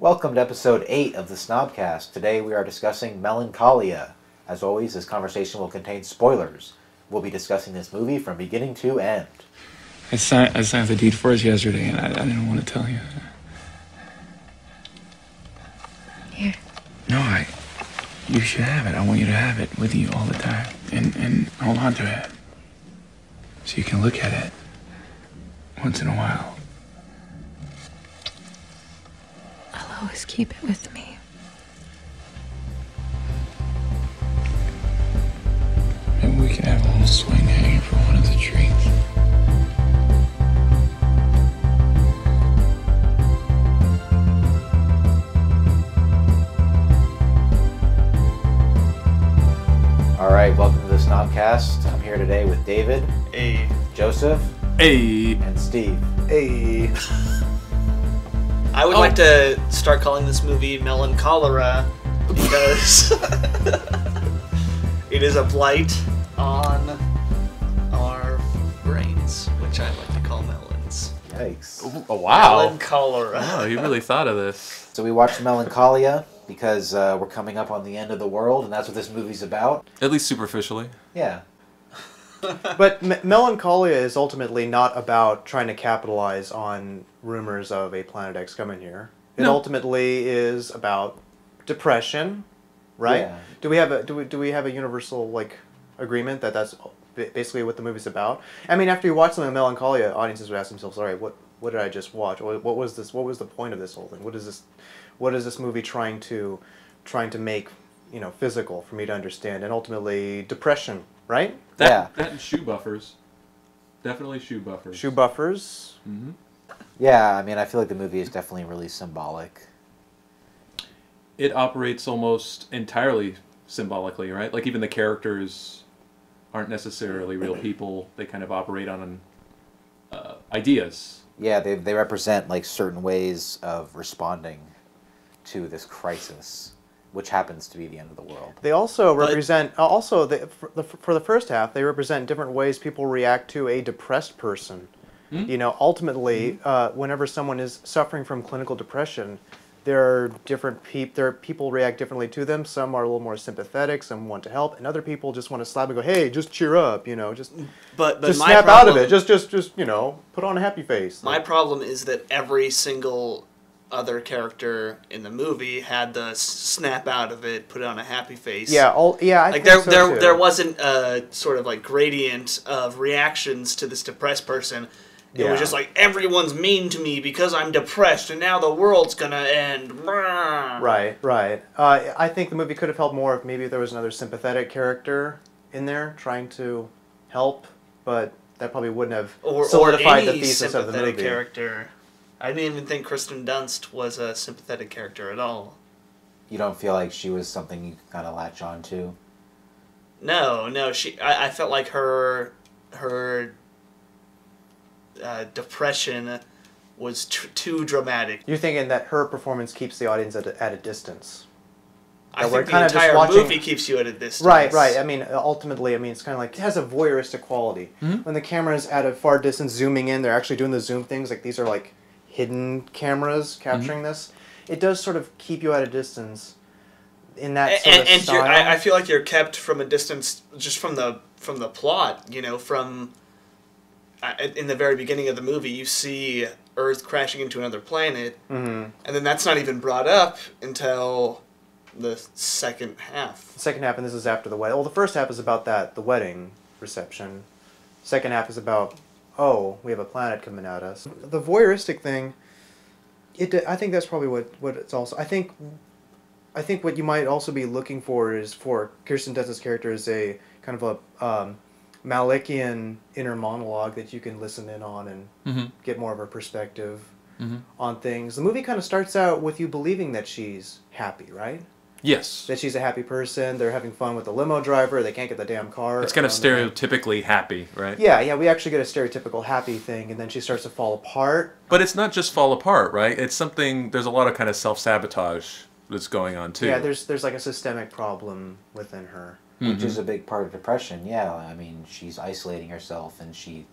Welcome to episode 8 of the Snobcast. Today we are discussing Melancholia. As always, this conversation will contain spoilers. We'll be discussing this movie from beginning to end. I signed the deed for us yesterday, and I didn't want to tell you. Here. No, you should have it. I want you to have it with you all the time, and hold on to it, so you can look at it once in a while. I'll always keep it with me. Maybe we can have a little swing hanging from one of the trees. Alright, welcome to the Snobcast. I'm here today with David. Hey. Joseph. Hey. And Steve. Hey. I would like to start calling this movie Melancholia because it is a blight on our brains, which I like to call melons. Yikes. Oh, wow. Melancholia. Oh, you really thought of this. So we watched Melancholia because we're coming up on the end of the world, and that's what this movie's about. At least superficially. Yeah. But Melancholia is ultimately not about trying to capitalize on rumors of a Planet X coming here. It ultimately is about depression, right? Yeah. Do we have a universal agreement that that's basically what the movie's about? I mean, after you watch something like Melancholia, audiences would ask themselves, "All right, what did I just watch? What was this? What was the point of this whole thing? What is this movie trying to make physical for me to understand?" And ultimately, depression, right? That and shoe buffers. Definitely shoe buffers. Shoe buffers. Mm-hmm. Yeah, I mean, I feel like the movie is definitely really symbolic. It operates almost entirely symbolically, right? Like, even the characters aren't necessarily real people. They kind of operate on ideas. Yeah, they represent like certain ways of responding to this crisis, which happens to be the end of the world. They also represent, for the first half, they represent different ways people react to a depressed person. Mm-hmm. Ultimately, whenever someone is suffering from clinical depression, there are people react differently to them. Some are a little more sympathetic, some want to help, and other people just want to slap and go, "Hey, just cheer up, just snap out of it, just put on a happy face." My problem is that every single other character in the movie had the snap out of it, put on a happy face. I think so too. There wasn't a sort of like gradient of reactions to this depressed person. It was just like, everyone's mean to me because I'm depressed and now the world's gonna end. Right. I think the movie could have helped more if maybe there was another sympathetic character in there trying to help, but that probably wouldn't have solidified the thesis of the movie. Character. I didn't even think Kristen Dunst was a sympathetic character at all. You don't feel like she was something you could kind of latch on to? No. I felt like her depression was too dramatic. You're thinking that her performance keeps the audience at a distance. I think the entire movie keeps you at a distance. Right. I mean, ultimately, it's kind of like, it has a voyeuristic quality. Mm-hmm. When the camera is at a far distance, zooming in, they're actually doing the zoom things. Like, these are like hidden cameras capturing this. It does sort of keep you at a distance in that sort of style. And I feel like you're kept from a distance just from the plot. In the very beginning of the movie, you see Earth crashing into another planet, and then that's not even brought up until the second half. The second half, and this is after the wedding. Well, the first half is about the wedding reception. Second half is about, we have a planet coming at us. The voyeuristic thing, I think that's probably what it's also. I think what you might also be looking for is for Kirsten Dunst's character is a kind of a Malikian inner monologue that you can listen in on and get more of her perspective on things. The movie kind of starts out with you believing that she's happy, right? Yes. That she's a happy person. They're having fun with the limo driver. They can't get the damn car. It's kind of stereotypically happy, right? Yeah, we actually get a stereotypical happy thing, and then she starts to fall apart. But it's not just fall apart, right? It's something, there's a lot of kind of self-sabotage that's going on, too. Yeah, there's like a systemic problem within her. Which is a big part of depression, yeah. I mean, she's isolating herself, and she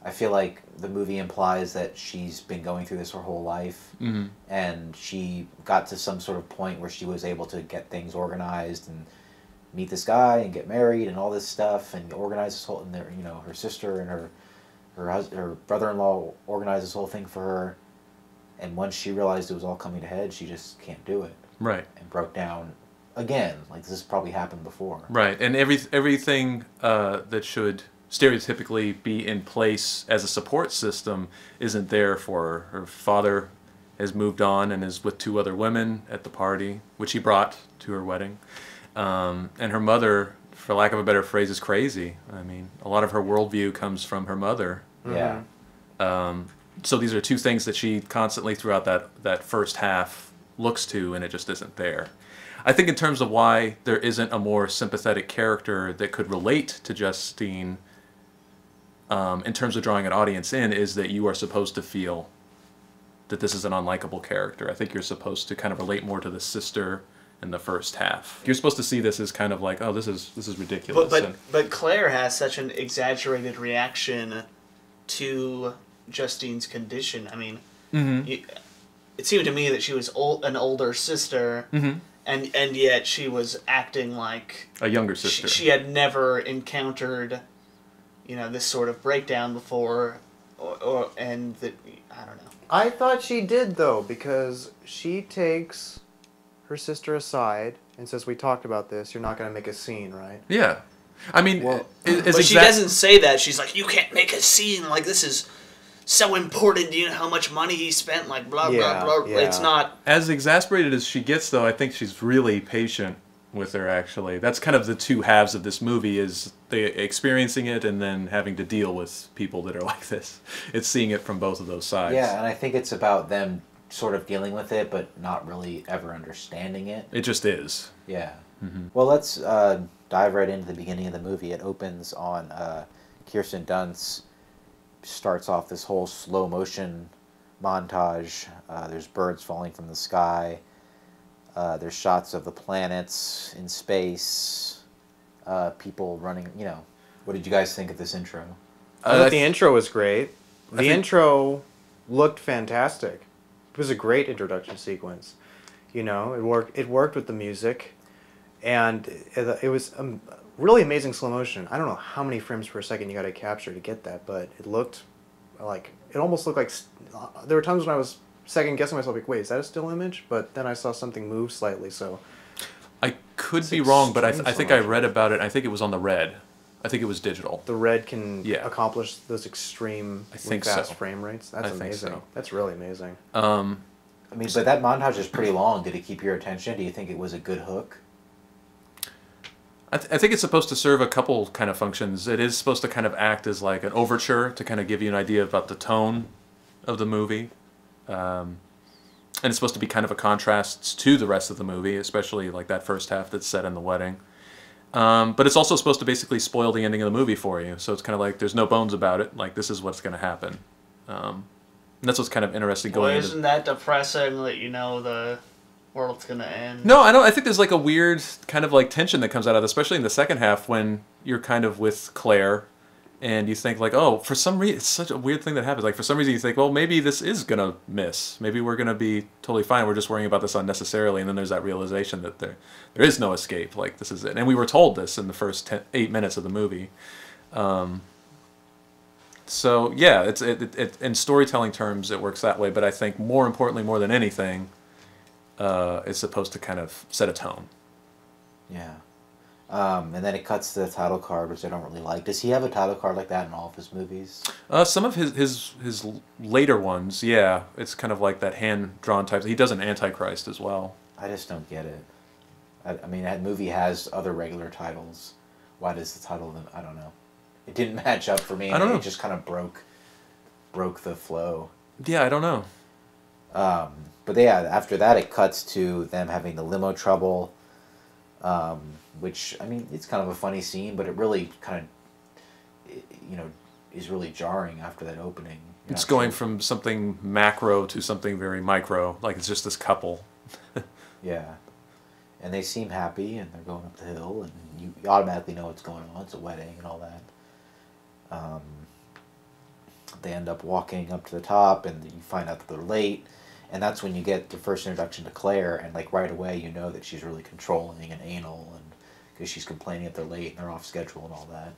I feel like the movie implies that she's been going through this her whole life, and she got to some sort of point where she was able to get things organized and meet this guy and get married and all this stuff and organize this whole. And you know, her sister and her brother-in-law organized this whole thing for her. And once she realized it was all coming to head, she just can't do it. Right. And broke down again. Like, this has probably happened before. Right. And everything that should stereotypically be in place as a support system isn't there for her. Her father has moved on and is with 2 other women at the party, which he brought to her wedding. And her mother, for lack of a better phrase, is crazy. I mean, a lot of her worldview comes from her mother. Yeah. So these are 2 things that she constantly throughout that first half looks to, and it just isn't there. I think in terms of why there isn't a more sympathetic character that could relate to Justine in terms of drawing an audience in, is that you are supposed to feel that this is an unlikable character. I think you're supposed to kind of relate more to the sister in the first half. You're supposed to see this as kind of like, oh, this is ridiculous. But Claire has such an exaggerated reaction to Justine's condition. I mean, it seemed to me that she was an older sister, and yet she was acting like a younger sister. She had never encountered, you know, this sort of breakdown before, and that, I don't know. I thought she did, though, because she takes her sister aside and says, "We talked about this. You're not going to make a scene, right?" Yeah. I mean, well, but she doesn't say that. She's like, "You can't make a scene. Like, this is so important. Do you know how much money he spent? Like, blah, blah, blah." Yeah. It's not... As exasperated as she gets, though, I think she's really patient with her, actually. That's kind of the 2 halves of this movie, is they experiencing it and then having to deal with people that are like this. It's seeing it from both of those sides. Yeah, and I think it's about them sort of dealing with it, but not really ever understanding it. It just is. Yeah. Well, let's dive right into the beginning of the movie. It opens on Kirsten Dunst starts off this whole slow motion montage. There's birds falling from the sky. There's shots of the planets in space. People running, you know. What did you guys think of this intro? I thought the intro was great. The intro looked fantastic. It was a great introduction sequence. You know, it worked with the music, and it was really amazing slow motion. I don't know how many frames per second you got to capture to get that, but it looked like, it almost looked like, there were times when I was second guessing myself, like, wait, is that a still image? But then I saw something move slightly, so. I could be wrong, but I think I read about it. I think it was on the red. I think it was digital. The red can accomplish those extreme fast frame rates. That's amazing. So. That's really amazing. I mean, but that montage is pretty long. Did it keep your attention? Do you think it was a good hook? I think it's supposed to serve a couple kind of functions. It is supposed to kind of act as like an overture to kind of give you an idea about the tone of the movie. And it's supposed to be kind of a contrast to the rest of the movie, especially like that first half that's set in the wedding. But it's also supposed to basically spoil the ending of the movie for you. So it's kind of like there's no bones about it. Like, this is what's going to happen. And that's what's kind of interesting going into... Isn't that depressing that, you know, the world's going to end? No, I don't. I think there's like a weird kind of like tension that comes out of it, especially in the second half when you're kind of with Claire and you think like, oh, for some reason, it's such a weird thing that happens. Like, for some reason you think, well, maybe this is going to miss. Maybe we're going to be totally fine. We're just worrying about this unnecessarily. And then there's that realization that there is no escape. Like, this is it. And we were told this in the first 8 minutes of the movie. So, yeah, it in storytelling terms, it works that way. But I think more importantly, more than anything, it's supposed to kind of set a tone. Yeah. And then it cuts to the title card, which I don't really like. Does he have a title card like that in all of his movies? Some of his later ones, yeah. It's kind of like that hand-drawn type. He does an Antichrist as well. I just don't get it. I mean, that movie has other regular titles. Why does the title of them... I don't know. It didn't match up for me. I don't know. It just kind of broke the flow. Yeah, I don't know. But yeah, after that it cuts to them having the limo trouble, which, I mean, it's kind of a funny scene, but it really kind of, you know, is really jarring after that opening. It's going from something macro to something very micro, like it's just this couple. Yeah. And they seem happy, and they're going up the hill, and you automatically know what's going on. It's a wedding and all that. They end up walking up to the top, and you find out that they're late. And that's when you get the first introduction to Claire, and like right away you know that she's really controlling and anal, and because she's complaining that they're late and they're off schedule and all that.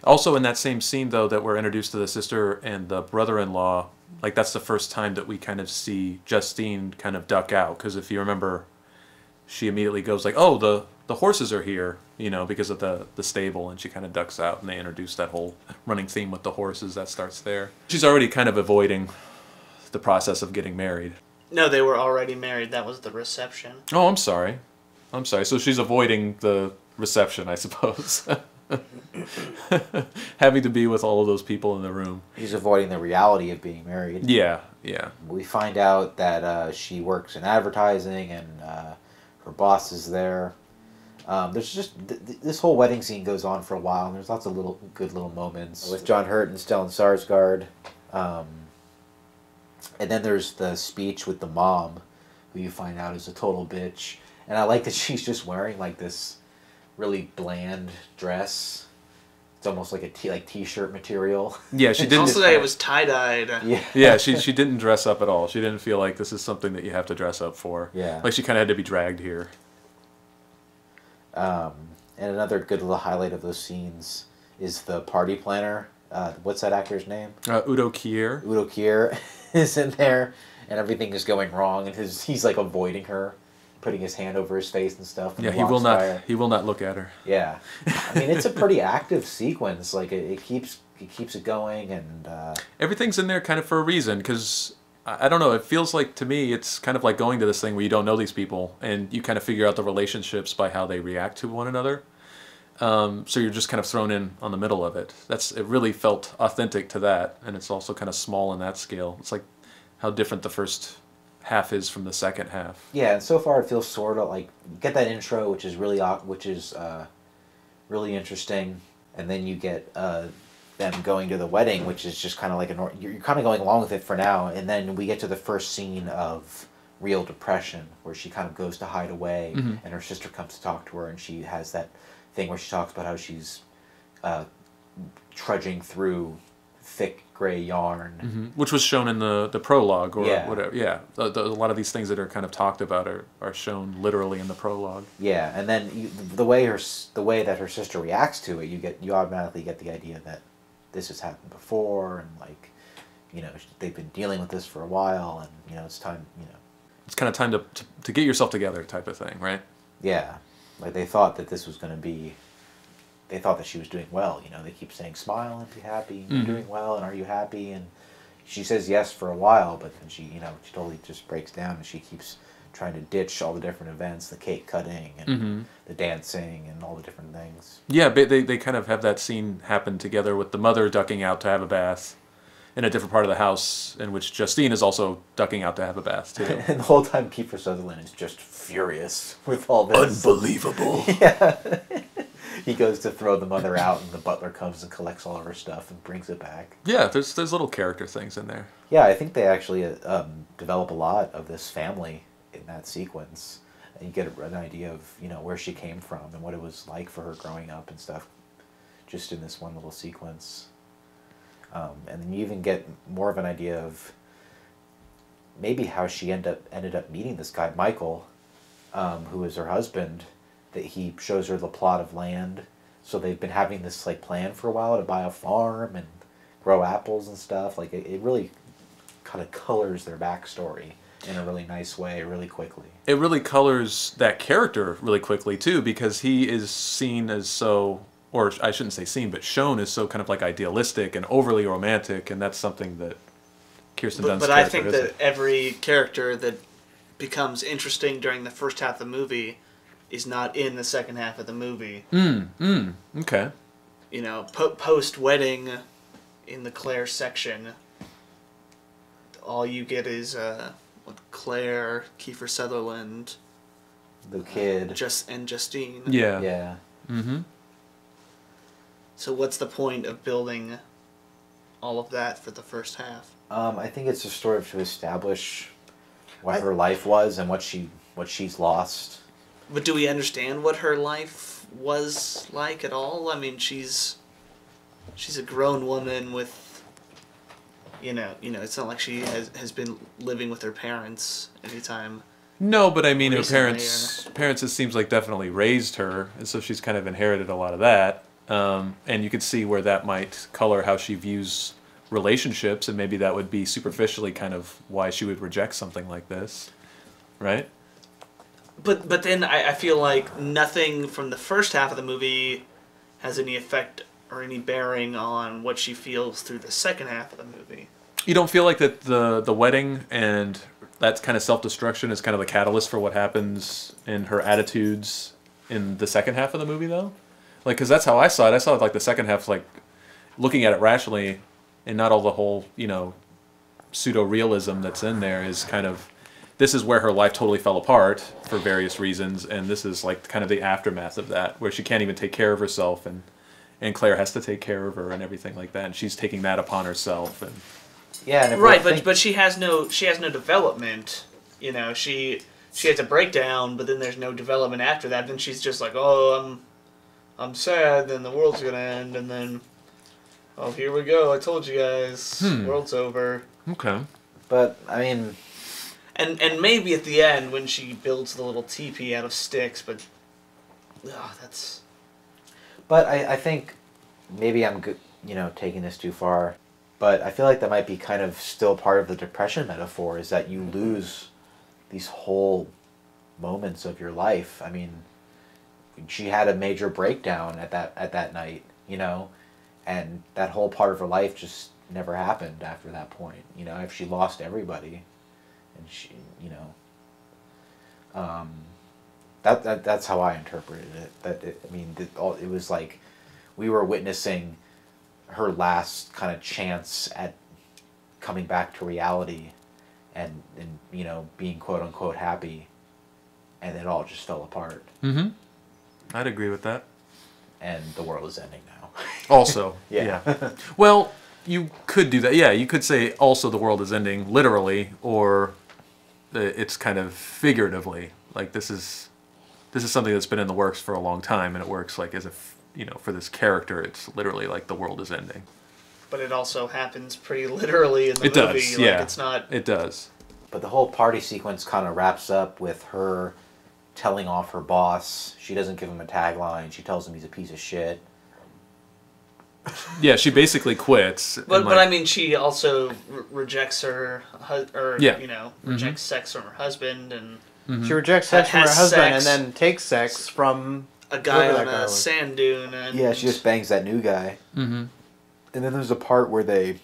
Also in that same scene, though, that we're introduced to the sister and the brother-in-law, like that's the first time that we kind of see Justine kind of duck out. Because if you remember, she immediately goes like, oh, the horses are here, you know, because of the stable, and she kind of ducks out, and they introduce that whole running theme with the horses that starts there. She's already kind of avoiding the process of getting married. No, they were already married. That was the reception. Oh, I'm sorry. So she's avoiding the reception, I suppose. Having to be with all of those people in the room. She's avoiding the reality of being married. Yeah. We find out that she works in advertising, and her boss is there. There's just this whole wedding scene goes on for a while, and there's lots of good little moments with John Hurt and Stellan Skarsgård. And then there's the speech with the mom, who you find out is a total bitch. And I like that she's just wearing like this really bland dress. It's almost like a t-shirt material. Yeah, she didn't. Also, that it was tie-dyed. Yeah, she didn't dress up at all. She didn't feel like this is something that you have to dress up for. Yeah. Like she kind of had to be dragged here. And another good little highlight of those scenes is the party planner. What's that actor's name? Udo Kier. Udo Kier is in there, and everything is going wrong, and he's like avoiding her, putting his hand over his face and stuff. Yeah, he will not look at her. Yeah, I mean it's a pretty active sequence. Like it keeps it going, and everything's in there kind of for a reason. Because I don't know, it feels like to me it's kind of like going to this thing where you don't know these people, and you kind of figure out the relationships by how they react to one another. So you're just kind of thrown in on the middle of it. It really felt authentic to that, and it's also kind of small in that scale. It's like how different the first half is from the second half. Yeah, and so far it feels sort of like you get that intro, which is really interesting, and then you get them going to the wedding, which is just kind of like you're kind of going along with it for now, and then we get to the first scene of real depression, where she kind of goes to hide away, and her sister comes to talk to her, and she has that thing where she talks about how she's trudging through thick gray yarn, which was shown in the prologue or Yeah. whatever. Yeah, a lot of these things that are kind of talked about are shown literally in the prologue. Yeah, and then the way that her sister reacts to it, you automatically get the idea that this has happened before, and like, you know, they've been dealing with this for a while, and you know it's time. You know, it's kind of time to get yourself together, type of thing, right? Yeah. Like they thought that this was going to be, they thought that she was doing well. You know, they keep saying, smile and be happy, you're doing well, and are you happy? And she says yes for a while, but then she totally just breaks down, and she keeps trying to ditch all the different events, the cake cutting and the dancing and all the different things. Yeah, they kind of have that scene happen together with the mother ducking out to have a bath in a different part of the house, in which Justine is also ducking out to have a bath too. And the whole time Kiefer Sutherland is just furious with all this. Unbelievable. Yeah. He goes to throw the mother out, and the butler comes and collects all of her stuff and brings it back. Yeah, there's little character things in there. Yeah, I think they actually develop a lot of this family in that sequence. And you get an idea of, you know, where she came from and what it was like for her growing up and stuff, just in this one little sequence. And then you even get more of an idea of maybe how she ended up meeting this guy, Michael, who is her husband, that he shows her the plot of land. So they've been having this like plan for a while to buy a farm and grow apples and stuff. Like it really kind of colors their backstory in a really nice way really quickly. It really colors that character really quickly too, because he is seen as so, or I shouldn't say seen, but shown as so kind of like idealistic and overly romantic, and that's something that Kirsten Dunst's But I character think isn't. that every character that becomes interesting during the first half of the movie is not in the second half of the movie. Okay. You know, post-wedding in the Claire section, all you get is Claire, Kiefer Sutherland, The kid. and Justine. Yeah. Yeah. So what's the point of building all of that for the first half? I think it's just sort of to establish what her life was and what she's lost. But do we understand what her life was like at all? I mean, she's a grown woman with it's not like she has been living with her parents anytime. No, but I mean, her Recently, parents, it seems like definitely raised her, and so she's kind of inherited a lot of that. And you could see where that might color how she views relationships, and maybe that would be superficially kind of why she would reject something like this, right? But then I feel like nothing from the first half of the movie has any effect or any bearing on what she feels through the second half of the movie. You don't feel like that the wedding and that kind of self-destruction is kind of the catalyst for what happens in her attitudes in the second half of the movie, though? Like, because that's how I saw it. I saw it like the second half, like, looking at it rationally, and not all the whole, pseudo-realism that's in there is kind of, this is where her life totally fell apart for various reasons, and this is, like, kind of the aftermath of that, where she can't even take care of herself, and Claire has to take care of her and everything like that, and she's taking that upon herself, and... Yeah, and right, but she has no development. She has a breakdown, but then there's no development after that. Then she's just like, oh, I'm sad. Then the world's gonna end, and then, oh, here we go. I told you guys, world's over. Okay. But I mean, and maybe at the end when she builds the little teepee out of sticks, but that's. But I think maybe I'm good, taking this too far. But I feel like that might be kind of still part of the depression metaphor, is that you lose these whole moments of your life. I mean, she had a major breakdown at that night, and that whole part of her life just never happened after that point. If she lost everybody, and she, that's how I interpreted it. It was like we were witnessing her last kind of chance at coming back to reality and being quote unquote happy, and it all just fell apart. Mm-hmm. I'd agree with that. And the world is ending now. Also. Yeah. Well, you could do that. Yeah, you could say also the world is ending literally, or it's kind of figuratively. Like this is something that's been in the works for a long time, and it works like as if, for this character, it's literally like the world is ending. But it also happens pretty literally in the movie. It does, yeah. It's not... It does. But the whole party sequence kind of wraps up with her telling off her boss. She doesn't give him a tagline. She tells him he's a piece of shit. Yeah, she basically quits. But I mean, she also rejects her, rejects sex from her husband, and she rejects sex from her husband sex. and then takes sex from a guy on a sand dune. And yeah, she just bangs that new guy. Mm-hmm. And then there's a part where they,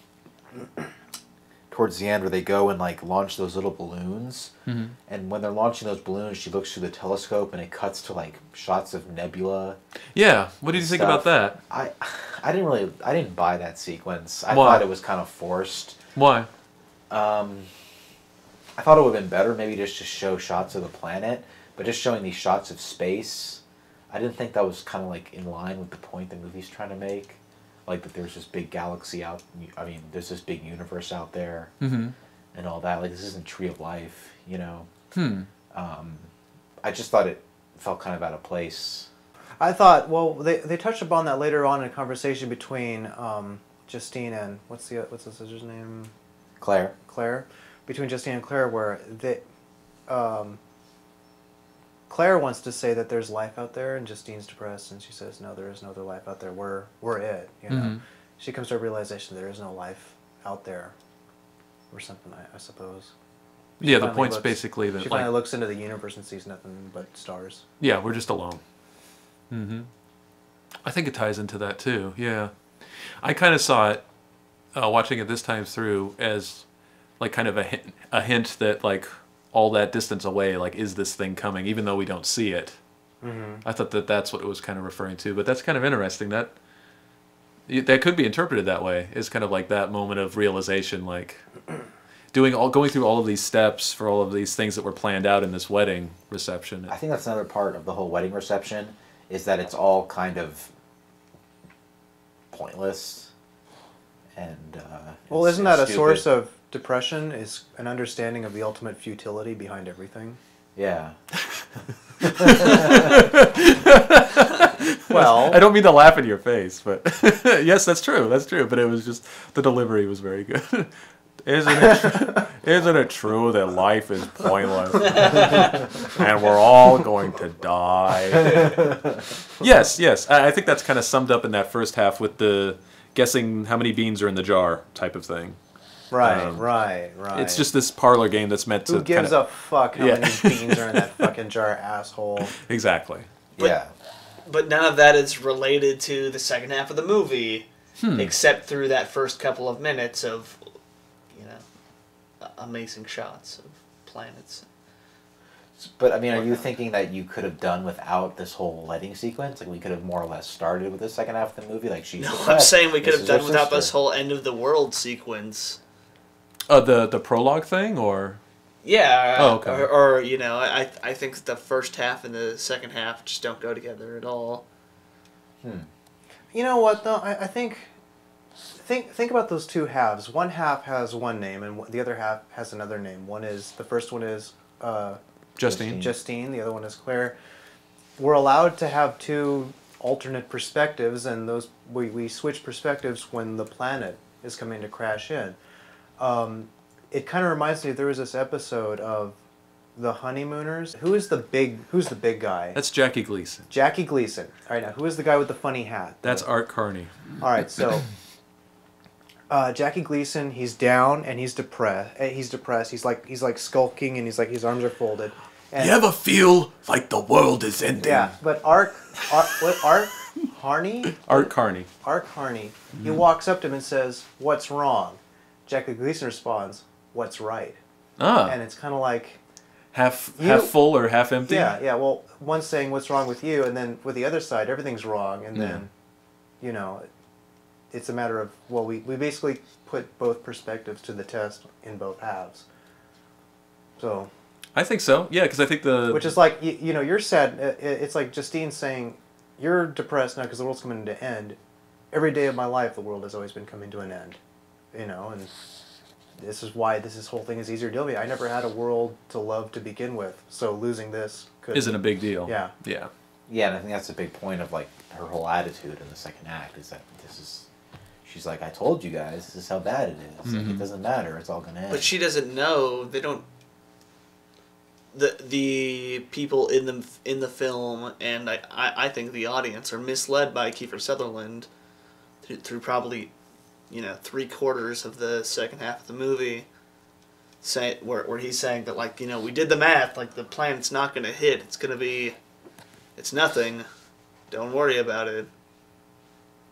towards the end, where they go and like launch those little balloons. Mm-hmm. And when they're launching those balloons, she looks through the telescope and it cuts to like shots of nebula. Yeah, what did you think about that? I didn't buy that sequence. I Why? thought it was kind of forced. Why? I thought it would have been better maybe just to show shots of the planet, but just showing these shots of space, I didn't think that was kind of like in line with the point the movie's trying to make. Like that there's this big galaxy there's this big universe out there, mm-hmm. and all that. Like this isn't Tree of Life, I just thought it felt kind of out of place. I thought, well, they touched upon that later on in a conversation between Justine and what's the sister's name? Claire. Between Justine and Claire, where Claire wants to say that there's life out there, and Justine's depressed, and she says, "No, there is no other life out there. We're it." Mm-hmm. She comes to a realization there is no life out there, or something. I suppose. Yeah, the point's basically that she finally looks into the universe and sees nothing but stars. Yeah, we're just alone. Mm-hmm. I think it ties into that too. Yeah, I kind of saw it watching it this time through as like kind of a hint that like all that distance away, like, is this thing coming, even though we don't see it. Mm-hmm. I thought that's what it was kind of referring to, but that's kind of interesting. That could be interpreted that way. It's kind of like that moment of realization, like going through all of these steps for all of these things that were planned out in this wedding reception. I think that's another part of the whole wedding reception, is that it's all kind of pointless. And well, isn't that a source of depression? Is an understanding of the ultimate futility behind everything? Yeah. Well, I don't mean to laugh in your face, but yes, that's true. That's true. But it was just the delivery was very good. Isn't it true that life is pointless and we're all going to die? Yes. I think that's kind of summed up in that first half with the guessing how many beans are in the jar type of thing. Right. It's just this parlor game that's meant to. Who gives a fuck how many beans are in that fucking jar, asshole? Exactly. But none of that is related to the second half of the movie, except through that first couple of minutes of, amazing shots of planets. But, I mean, are you thinking that you could have done without this whole wedding sequence? Like, we could have more or less started with the second half of the movie? Like, she's depressed. I'm saying we could This have is her done without sister. this whole end of the world sequence. The prologue thing, or Yeah. Oh, okay. Or I think the first half and the second half just don't go together at all. You know what though? I think about those two halves. One half has one name, and the other half has another name. The first one is Justine. Justine. The other one is Claire. We're allowed to have two alternate perspectives, and those we switch perspectives when the planet is coming to crash in. It kind of reminds me. There was this episode of The Honeymooners. Who's the big guy? That's Jackie Gleason. Jackie Gleason. All right, now who is the guy with the funny hat? That's Art Carney. All right, so Jackie Gleason, he's down and he's depressed. He's like skulking, and he's like his arms are folded. And, You ever feel like the world is ending? yeah, but Art Carney, he walks up to him and says, "What's wrong?" Jackie Gleason responds, "What's right?" And it's kind of like half full or half empty. Yeah. Well, one's saying, "What's wrong with you?" and then with the other side, everything's wrong, and then, it's a matter of, well, we basically put both perspectives to the test in both halves. So. I think so. Yeah, because I think Which is like, you're sad. It's like Justine saying, you're depressed now because the world's coming to an end. Every day of my life, the world has always been coming to an end. And this is why this whole thing is easier to deal with. I never had a world to love to begin with, so losing this isn't a big deal. Yeah. Yeah. Yeah, and I think that's a big point of, like, her whole attitude in the second act is that she's like, I told you guys, this is how bad it is. Like, it doesn't matter, it's all gonna end. But she doesn't know. They don't. The people in the film, and I think the audience, are misled by Kiefer Sutherland through probably 3/4 of the second half of the movie, where he's saying that, like, we did the math, like, the planet's not going to hit, it's nothing, don't worry about it.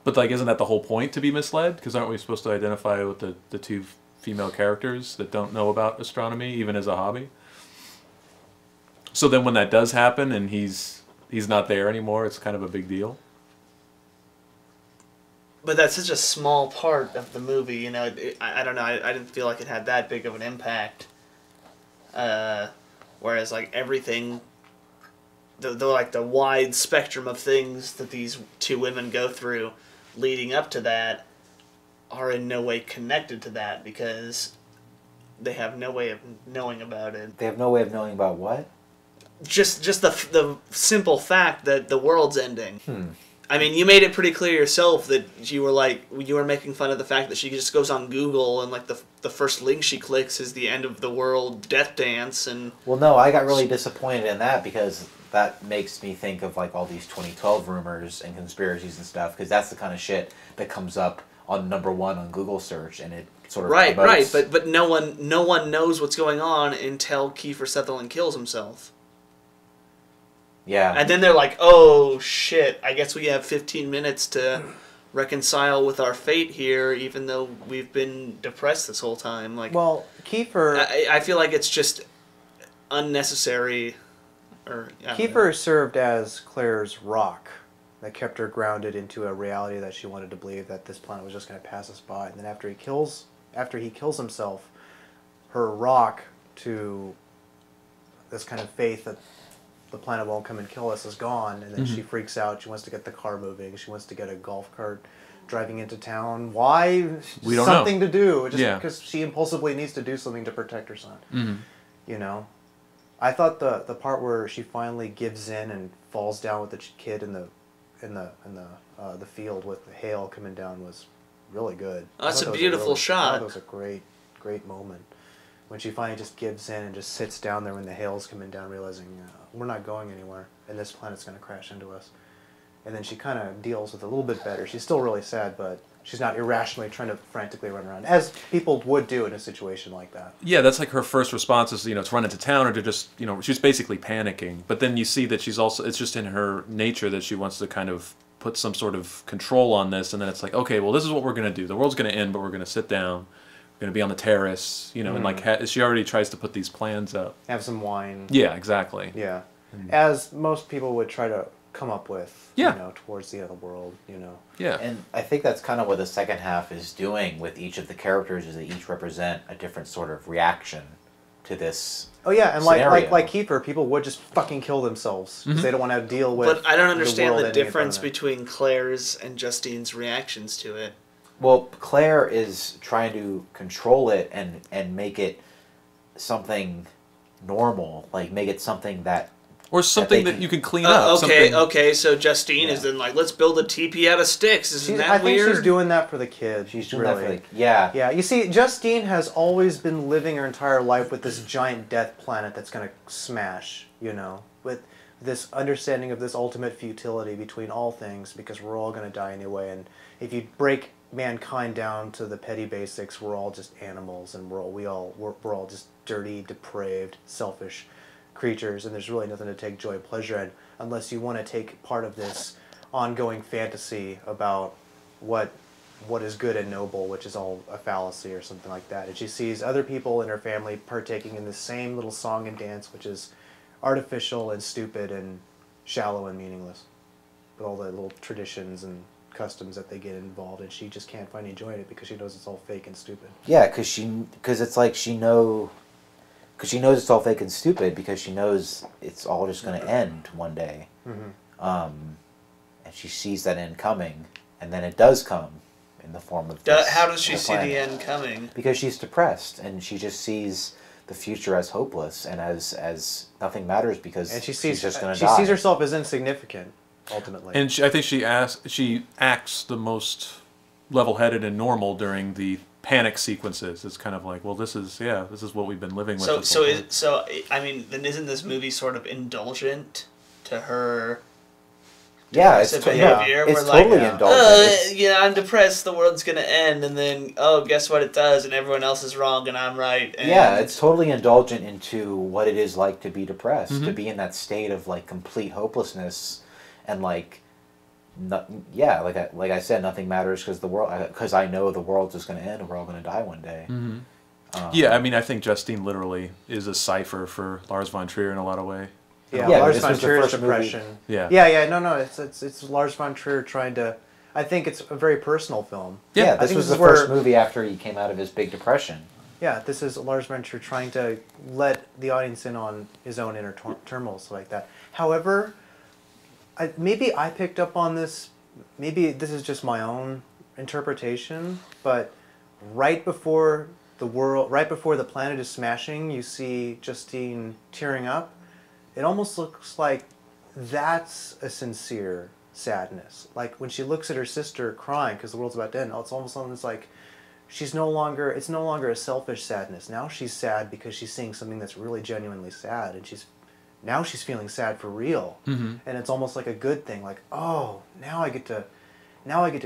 But, like, isn't that the whole point, to be misled? Because aren't we supposed to identify with the two female characters that don't know about astronomy, even as a hobby? So then when that does happen and he's not there anymore, it's kind of a big deal? But that's such a small part of the movie, I don't know, I didn't feel like it had that big of an impact. Whereas, like, everything, the wide spectrum of things that these two women go through leading up to that are in no way connected to that, because they have no way of knowing about it. They have no way of knowing about what? Just the simple fact that the world's ending. I mean, you made it pretty clear yourself that you were making fun of the fact that she just goes on Google and, like, the first link she clicks is the end of the world death dance, and... Well, no, I got really disappointed in that because that makes me think of, like, all these 2012 rumors and conspiracies and stuff, because that's the kind of shit that comes up on #1 on Google search, and it sort of promotes... Right, but no one knows what's going on until Kiefer Sutherland kills himself. Yeah. And then they're like, oh, shit, I guess we have 15 minutes to reconcile with our fate here, even though we've been depressed this whole time. Like, Well, Kiefer... I feel like it's just unnecessary. Kiefer served as Claire's rock that kept her grounded into a reality that she wanted to believe that this planet was just going to pass us by. And then after he kills himself, her rock to this kind of faith that the planet won't come and kill us is gone, and then she freaks out. She wants to get the car moving. She wants to get a golf cart driving into town. Why? We don't something know. to do. Just Yeah. because she impulsively needs to do something to protect her son. I thought the part where she finally gives in and falls down with the kid in in the field with the hail coming down was really good. Oh, that's a beautiful shot. That was a great moment when she finally just gives in and just sits down there when the hail's coming down, realizing we're not going anywhere and this planet's going to crash into us. And then she kind of deals with it a little bit better. She's still really sad, but she's not irrationally trying to frantically run around, as people would do in a situation like that. Yeah, that's like her first response is, to run into town or to just, she's basically panicking. But then you see that she's also, it's just in her nature that she wants to kind of put some sort of control on this. And then it's like, okay, well, this is what we're going to do. The world's going to end, but we're going to sit down. We're going to be on the terrace, and like she already tries to put these plans up. Have some wine. Yeah, exactly. Yeah. As most people would try to come up with, towards the end of the world, Yeah. And I think that's kind of what the second half is doing with each of the characters, is they each represent a different sort of reaction to this. Oh yeah, and scenario. like Kiefer, people would just fucking kill themselves because they don't want to deal with. But I don't understand the ending in front of difference them. between Claire's and Justine's reactions to it. Well, Claire is trying to control it and make it something normal, like make it something that... Or something that you can clean up. Okay, so Justine is then like, let's build a teepee out of sticks. Isn't that weird? I think she's doing that for the kids. She's doing really. that for the... Yeah. Yeah, you see, Justine has always been living her entire life with this giant death planet that's going to smash, with this understanding of this ultimate futility between all things, because we're all going to die anyway, and if you break mankind down to the petty basics, we're all just animals, and we're all just dirty, depraved, selfish creatures, and there's really nothing to take joy and pleasure in unless you want to take part of this ongoing fantasy about what is good and noble, which is all a fallacy or something like that. And she sees other people in her family partaking in the same little song and dance, which is artificial and stupid and shallow and meaningless, with all the little traditions and customs that they get involved in. She just can't find any joy in it because she knows it's all fake and stupid. Yeah, because it's like she knows it's all fake and stupid, because she knows it's all just going to end one day. And she sees that end coming, and then it does come in the form of this. How does she see the end coming? Because she's depressed, and she just sees the future as hopeless and as nothing matters, because she's just going to die. She sees herself as insignificant, ultimately. And I think she acts the most level-headed and normal during the panic sequences. It's kind of like, well, this is what we've been living with. So I mean, then isn't this movie sort of indulgent to her? Yeah, it's behavior. It's totally indulgent. I'm depressed. The world's gonna end, and then guess what? It does, and everyone else is wrong, and I'm right. And it's totally indulgent into what it is like to be depressed, to be in that state of like complete hopelessness, and like, like I said, nothing matters because I know the world's just gonna end, and we're all gonna die one day. I mean, I think Justine literally is a cipher for Lars von Trier in a lot of ways. Yeah, Lars von Trier's depression. No, it's Lars von Trier trying to. I think it's a very personal film. Yeah, this was the first movie after he came out of his big depression. Yeah, this is Lars von Trier trying to let the audience in on his own inner turmoils like that. However, maybe I picked up on this. Maybe this is just my own interpretation, but right before the planet is smashing, you see Justine tearing up. It almost looks like that's a sincere sadness. Like when she looks at her sister crying because the world's about to end, it's almost like it's no longer a selfish sadness. Now she's sad because she's seeing something that's really genuinely sad, and she's feeling sad for real. And it's almost like a good thing. Like, oh, now I get to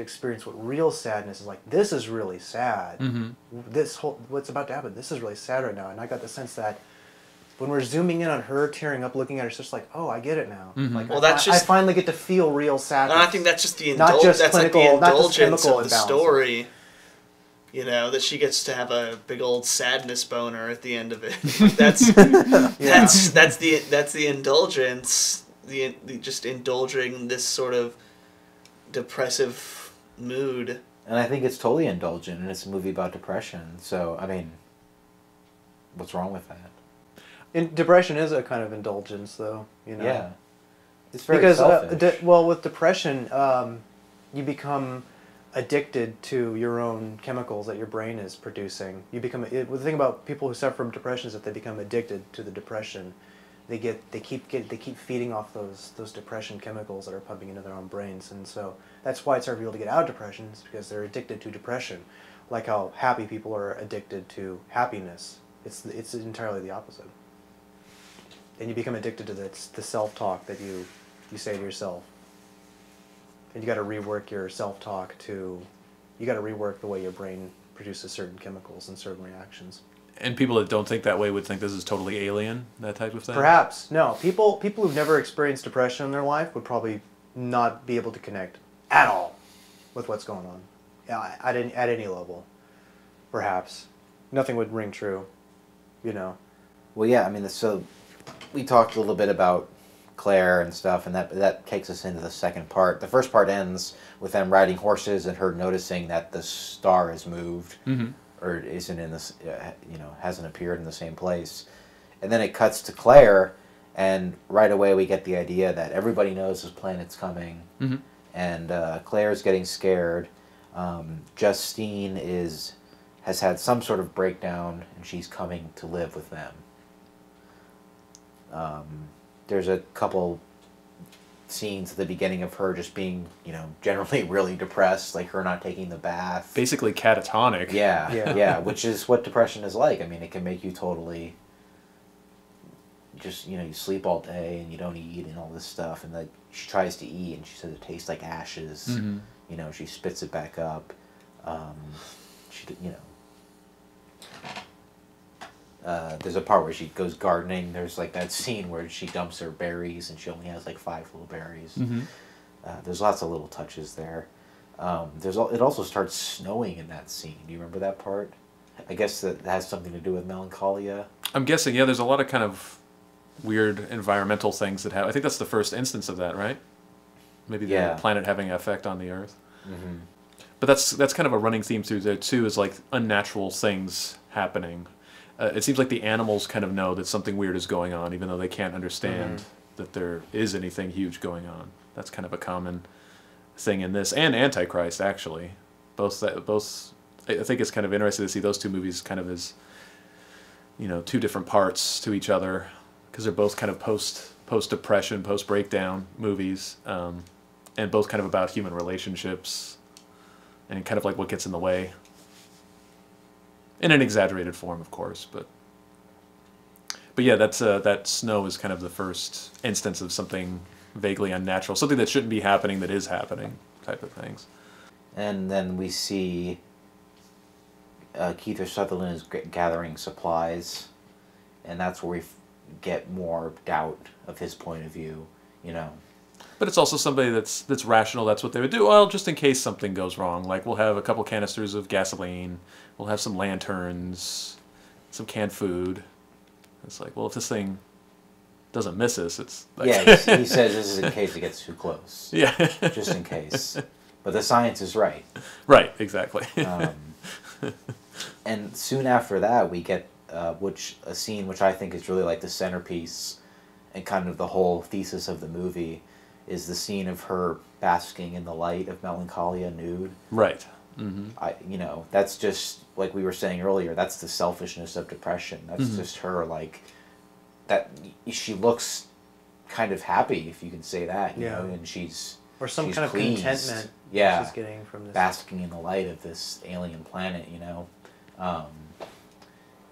experience what real sadness is like. This is really sad. What's about to happen, this is really sad right now. And I got the sense that when we're zooming in on her tearing up, looking at her, it's just like, oh, I get it now. Like, well, I finally get to feel real sadness. And I think that's just the indulgence of the story. That she gets to have a big old sadness boner at the end of it. Like that's the indulgence. The just indulging this sort of depressive mood. And I think it's totally indulgent, and it's a movie about depression. So I mean, what's wrong with that? Depression is a kind of indulgence, though. Yeah, it's very selfish. With depression, you become addicted to your own chemicals that your brain is producing. The thing about people who suffer from depression is that they become addicted to the depression. they keep feeding off those depression chemicals that are pumping into their own brains, and so that's why it's hard for people to get out of depression, is because they're addicted to depression, like how happy people are addicted to happiness. It's entirely the opposite. And you become addicted to the self-talk that you say to yourself. And you got to rework your self-talk you got to rework the way your brain produces certain chemicals and certain reactions. And people that don't think that way would think this is totally alien, that type of thing? Perhaps. No. People who've never experienced depression in their life would probably not be able to connect at all with what's going on. At any level. Perhaps. Nothing would ring true, you know. Well, yeah, I mean, so we talked a little bit about Claire and stuff, and that takes us into the second part. The first part ends with them riding horses and her noticing that the star has moved, or isn't in this, hasn't appeared in the same place. And then it cuts to Claire, and right away we get the idea that everybody knows this planet's coming, and Claire's getting scared. Justine has had some sort of breakdown, and she's coming to live with them. There's a couple scenes at the beginning of her just being, generally really depressed, like her not taking the bath. Basically catatonic. Yeah, which is what depression is like. I mean, it can make you totally just, you sleep all day and you don't eat and all this stuff. And she tries to eat and she says it tastes like ashes. She spits it back up. There's a part where she goes gardening. There's like that scene where she dumps her berries and she only has like 5 little berries. There's lots of little touches there. It also starts snowing in that scene. Do you remember that part? I guess that has something to do with Melancholia. I'm guessing, yeah, there's a lot of kind of weird environmental things that have... I think that's the first instance of that, right? Maybe the planet having an effect on the Earth. But that's kind of a running theme through there, too, is like unnatural things happening. It seems like the animals kind of know that something weird is going on, even though they can't understand that there is anything huge going on. That's kind of a common thing in this, and Antichrist, actually. Both. I think it's kind of interesting to see those two movies kind of as, two different parts to each other, because they're both kind of post-depression, post-breakdown movies, and both kind of about human relationships, and kind of like what gets in the way. In an exaggerated form, of course, but yeah, that snow is kind of the first instance of something vaguely unnatural, something that shouldn't be happening that is happening, type of things. And then we see Kiefer Sutherland is gathering supplies, and that's where we get more doubt of his point of view, But it's also somebody that's rational. That's what they would do. Well, just in case something goes wrong, like we'll have a couple canisters of gasoline, we'll have some lanterns, some canned food. It's like, well, if this thing doesn't miss us, it's like... Yeah, he says this is in case it gets too close. Yeah. Just in case. But the science is right. Right, exactly. And soon after that, we get a scene which I think is really like the centerpiece and kind of the whole thesis of the movie, is the scene of her basking in the light of Melancholia nude. Right. That's just, like we were saying earlier, that's the selfishness of depression. That's just her, like, that she looks kind of happy, if you can say that, you know, and she's... Or some she's kind pleased. of contentment she's getting from this. Basking in the light of this alien planet,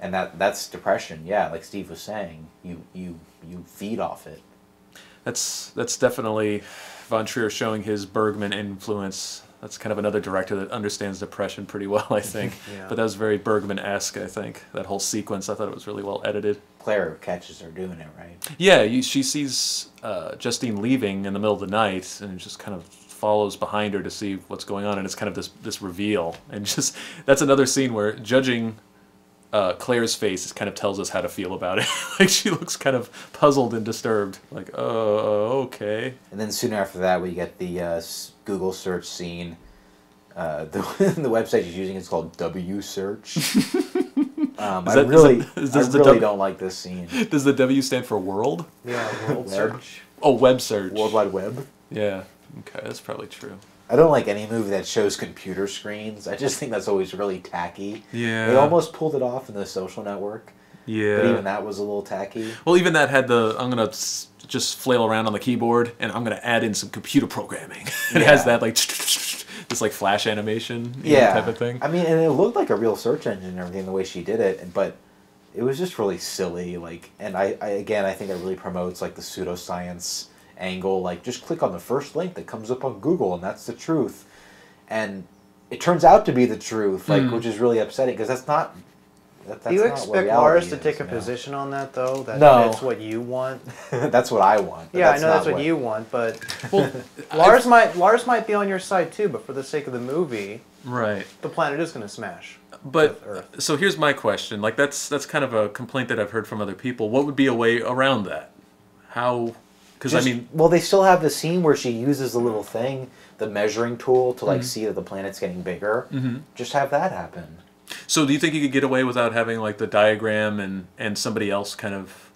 and that's depression, like Steve was saying. You feed off it. That's definitely Von Trier showing his Bergman influence. That's kind of another director that understands depression pretty well, I think. But that was very Bergman-esque, I think. That whole sequence, I thought it was really well edited. Claire catches her doing it, right? Yeah, she sees Justine leaving in the middle of the night, and just kind of follows behind her to see what's going on, and it's kind of this reveal. And just that's another scene where judging Claire's face kind of tells us how to feel about it. Like, she looks kind of puzzled and disturbed. Like, oh, okay. And then soon after that, we get the Google search scene. The website she's using is called W Search. I really don't like this scene. Does the W stand for world? Yeah, world search. Oh, web search. World Wide Web. Yeah. Okay, that's probably true. I don't like any movie that shows computer screens. I just think that's always really tacky. Yeah. They almost pulled it off in The Social Network. Yeah. But even that was a little tacky. Well, even that had I'm going to just flail around on the keyboard, and I'm going to add in some computer programming. It has that, like, this, like, flash animation type of thing. I mean, and it looked like a real search engine and everything, the way she did it, but it was just really silly, like, and I think it really promotes, like, the pseudoscience angle, like, just click on the first link that comes up on Google, and that's the truth. And it turns out to be the truth, like, which is really upsetting, because that's not... Do you expect Lars to take a position on that, though? That No. That's what you want? That's what I want. Yeah, I know that's what you want, but Lars might be on your side too, but for the sake of the movie, right, the planet is going to smash. But so here's my question. Like that's kind of a complaint that I've heard from other people. What would be a way around that? How? Because I mean, well, they still have the scene where she uses the little thing, the measuring tool, to like see that the planet's getting bigger. Just have that happen. So do you think you could get away without having like the diagram and somebody else kind of...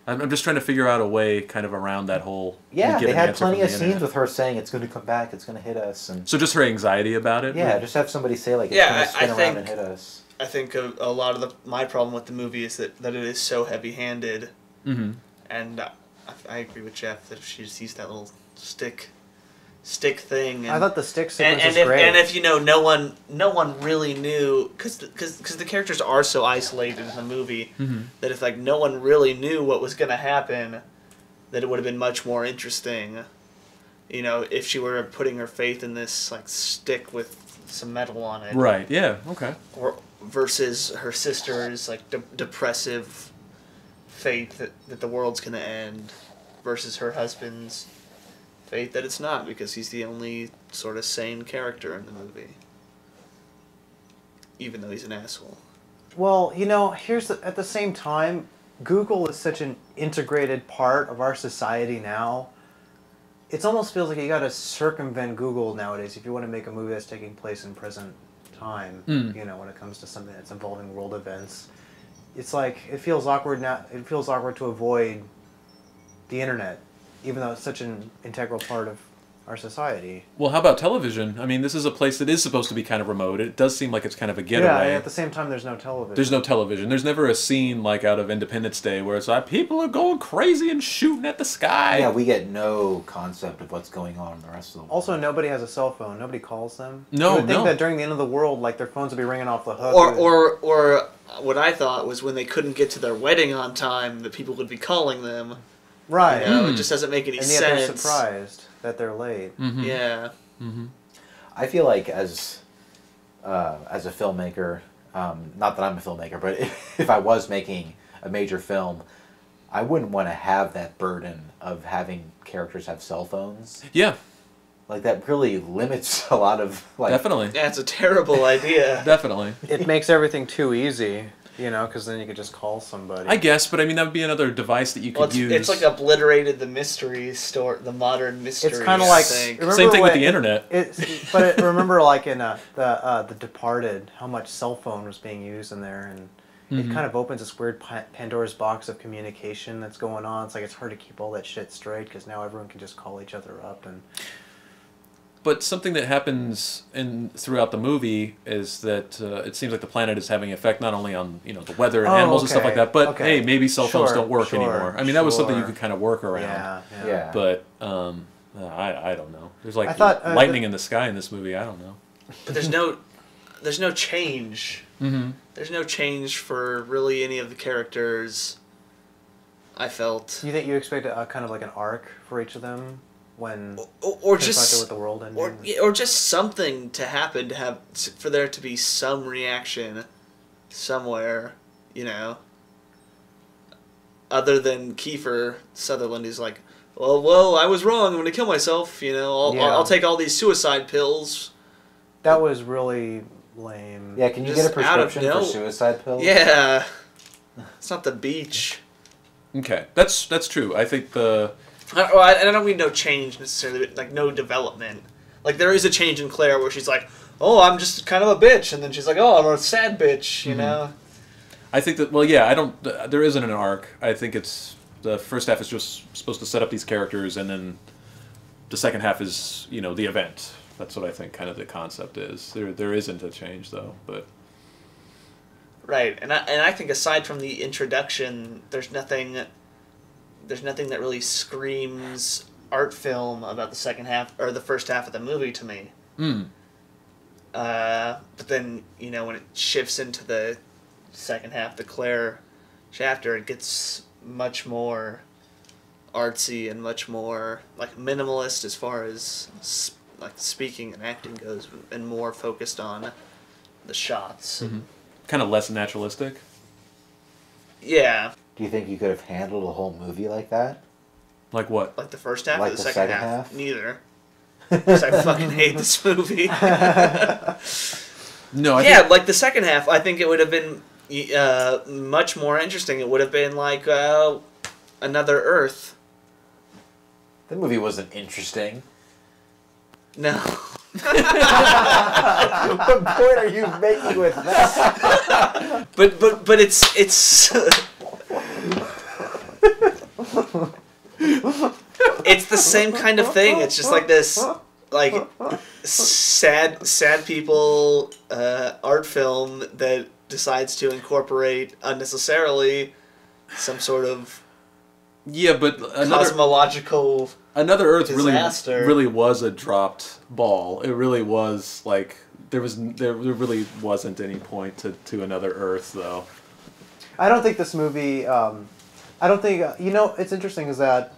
I'm just trying to figure out a way kind of around that whole... Yeah, they had plenty of scenes with her saying it's going to come back, it's going to hit us. And so just her anxiety about it? Yeah, just have somebody say like it's going to spin around and hit us. I think a lot of my problem with the movie is that it is so heavy-handed. And I agree with Jeff that if she just used that little stick thing. And, I thought the stick sequence was great. And if no one really knew, because the characters are so isolated in the movie that if like no one really knew what was going to happen, that it would have been much more interesting. You know, if she were putting her faith in this like stick with some metal on it. Right. Yeah. Okay. Or versus her sister's like depressive faith that the world's going to end, versus her husband's faith that it's not, because he's the only sort of sane character in the movie, even though he's an asshole. Well, you know, at the same time, Google is such an integrated part of our society now. It almost feels like you got to circumvent Google nowadays if you want to make a movie that's taking place in present time. You know, when it comes to something that's involving world events, it's like it feels awkward now. It feels awkward to avoid the internet, even though it's such an integral part of our society. Well, how about television? I mean, this is a place that is supposed to be kind of remote. It does seem like it's kind of a getaway. Yeah, at the same time, there's no television. There's no television. There's never a scene like out of Independence Day where it's like people are going crazy and shooting at the sky. Yeah, we get no concept of what's going on in the rest of the world. Also, nobody has a cell phone. Nobody calls them. No, you would think that during the end of the world, like their phones would be ringing off the hook. Or what I thought was when they couldn't get to their wedding on time, that people would be calling them. Right. You know, it just doesn't make any sense. And yet they're surprised that they're late. Yeah. I feel like as a filmmaker, not that I'm a filmmaker, but if I was making a major film, I wouldn't want to have that burden of having characters have cell phones. Yeah. Like, that really limits a lot of, like... Definitely. Yeah, it's a terrible idea. Definitely. It makes everything too easy, you know, because then you could just call somebody. I guess, but I mean, that would be another device that you could use. It's like obliterated the mystery store, the modern mystery. It's kind of like... Same thing with the internet. Remember, like, in The Departed, how much cell phone was being used in there, and it kind of opens this weird Pandora's box of communication that's going on. It's like it's hard to keep all that shit straight, because now everyone can just call each other up and... But something that happens throughout the movie is that it seems like the planet is having an effect not only on the weather and animals and stuff like that, but hey, maybe cell phones don't work anymore. I mean, that was something you could kind of work around. Yeah. But I don't know. There's like lightning in the sky in this movie. I don't know. But there's no change. There's no change for really any of the characters. I felt. You think you expect a kind of like an arc for each of them? When or just with the world ending, or just something to happen for there to be some reaction somewhere, other than Kiefer Sutherland, who's like, well, I was wrong. I'm gonna kill myself. I'll take all these suicide pills. That was really lame. Yeah, can you get a prescription for suicide pills? Yeah, it's not the beach. Okay, that's true. I think I don't mean no change necessarily, but like no development. Like there is a change in Claire where she's like, "Oh, I'm just kind of a bitch," and then she's like, "Oh, I'm a sad bitch," you know. I think that I don't. There isn't an arc. I think it's the first half is just supposed to set up these characters, and then the second half is the event. That's what I think kind of the concept is. There isn't a change though, but Right, and I think aside from the introduction, there's nothing that really screams art film about the second half or the first half of the movie to me. But then when it shifts into the second half, the Claire chapter, it gets much more artsy and much more like minimalist as far as like speaking and acting goes, and more focused on the shots. Kind of less naturalistic. Yeah. Do you think you could have handled a whole movie like that? Like what? Like the first half Like or the the second second half? half? Neither. Because I fucking hate this movie. No, like the second half, I think it would have been much more interesting. It would have been like Another Earth. The movie wasn't interesting. No. What point are you making with that? But it's it's the same kind of thing. It's just like this, like sad people art film that decides to incorporate unnecessarily some sort of but cosmological. Another Earth disaster. really was a dropped ball. It really was like there really wasn't any point to Another Earth though. I don't think this movie. I don't think it's interesting is that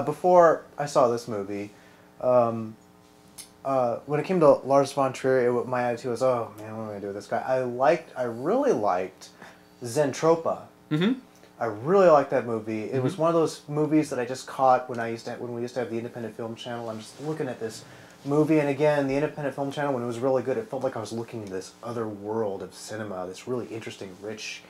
before I saw this movie, when it came to Lars von Trier, my attitude was, oh man, what am I gonna do with this guy? I really liked Zentropa. I really liked that movie. It was one of those movies that I just caught when we used to have the Independent Film Channel. I'm just looking at this movie, and again, the Independent Film Channel, when it was really good, it felt like I was looking at this other world of cinema, this really interesting, rich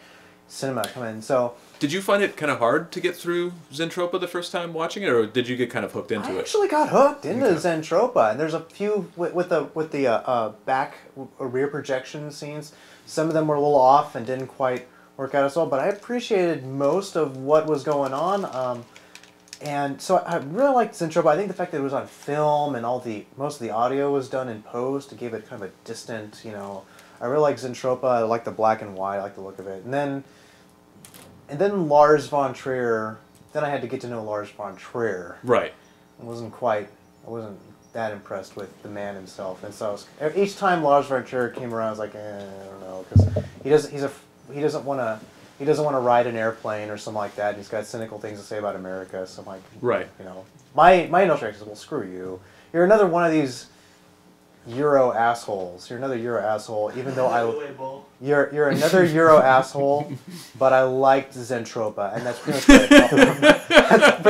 cinema coming in. So, did you find it kind of hard to get through Zentropa the first time watching it, or did you get kind of hooked into it? I actually got hooked into Zentropa, and there's a few with the back or rear projection scenes. Some of them were a little off and didn't quite work out as well, but I appreciated most of what was going on, and so I really liked Zentropa. I think the fact that it was on film and most of the audio was done in post, it gave it kind of a distant, I really like Zentropa. I like the black and white. I like the look of it. And then Lars von Trier. Then I had to get to know Lars von Trier. Right. I wasn't that impressed with the man himself. And so each time Lars von Trier came around, I was like, I don't know, because he doesn't want to ride an airplane or something like that. And he's got cynical things to say about America. So I'm like, right. My initial reaction is, well, screw you. You're another one of these Euro assholes. You're another Euro asshole, even though you're another Euro asshole, but I liked Zentropa, and that's pretty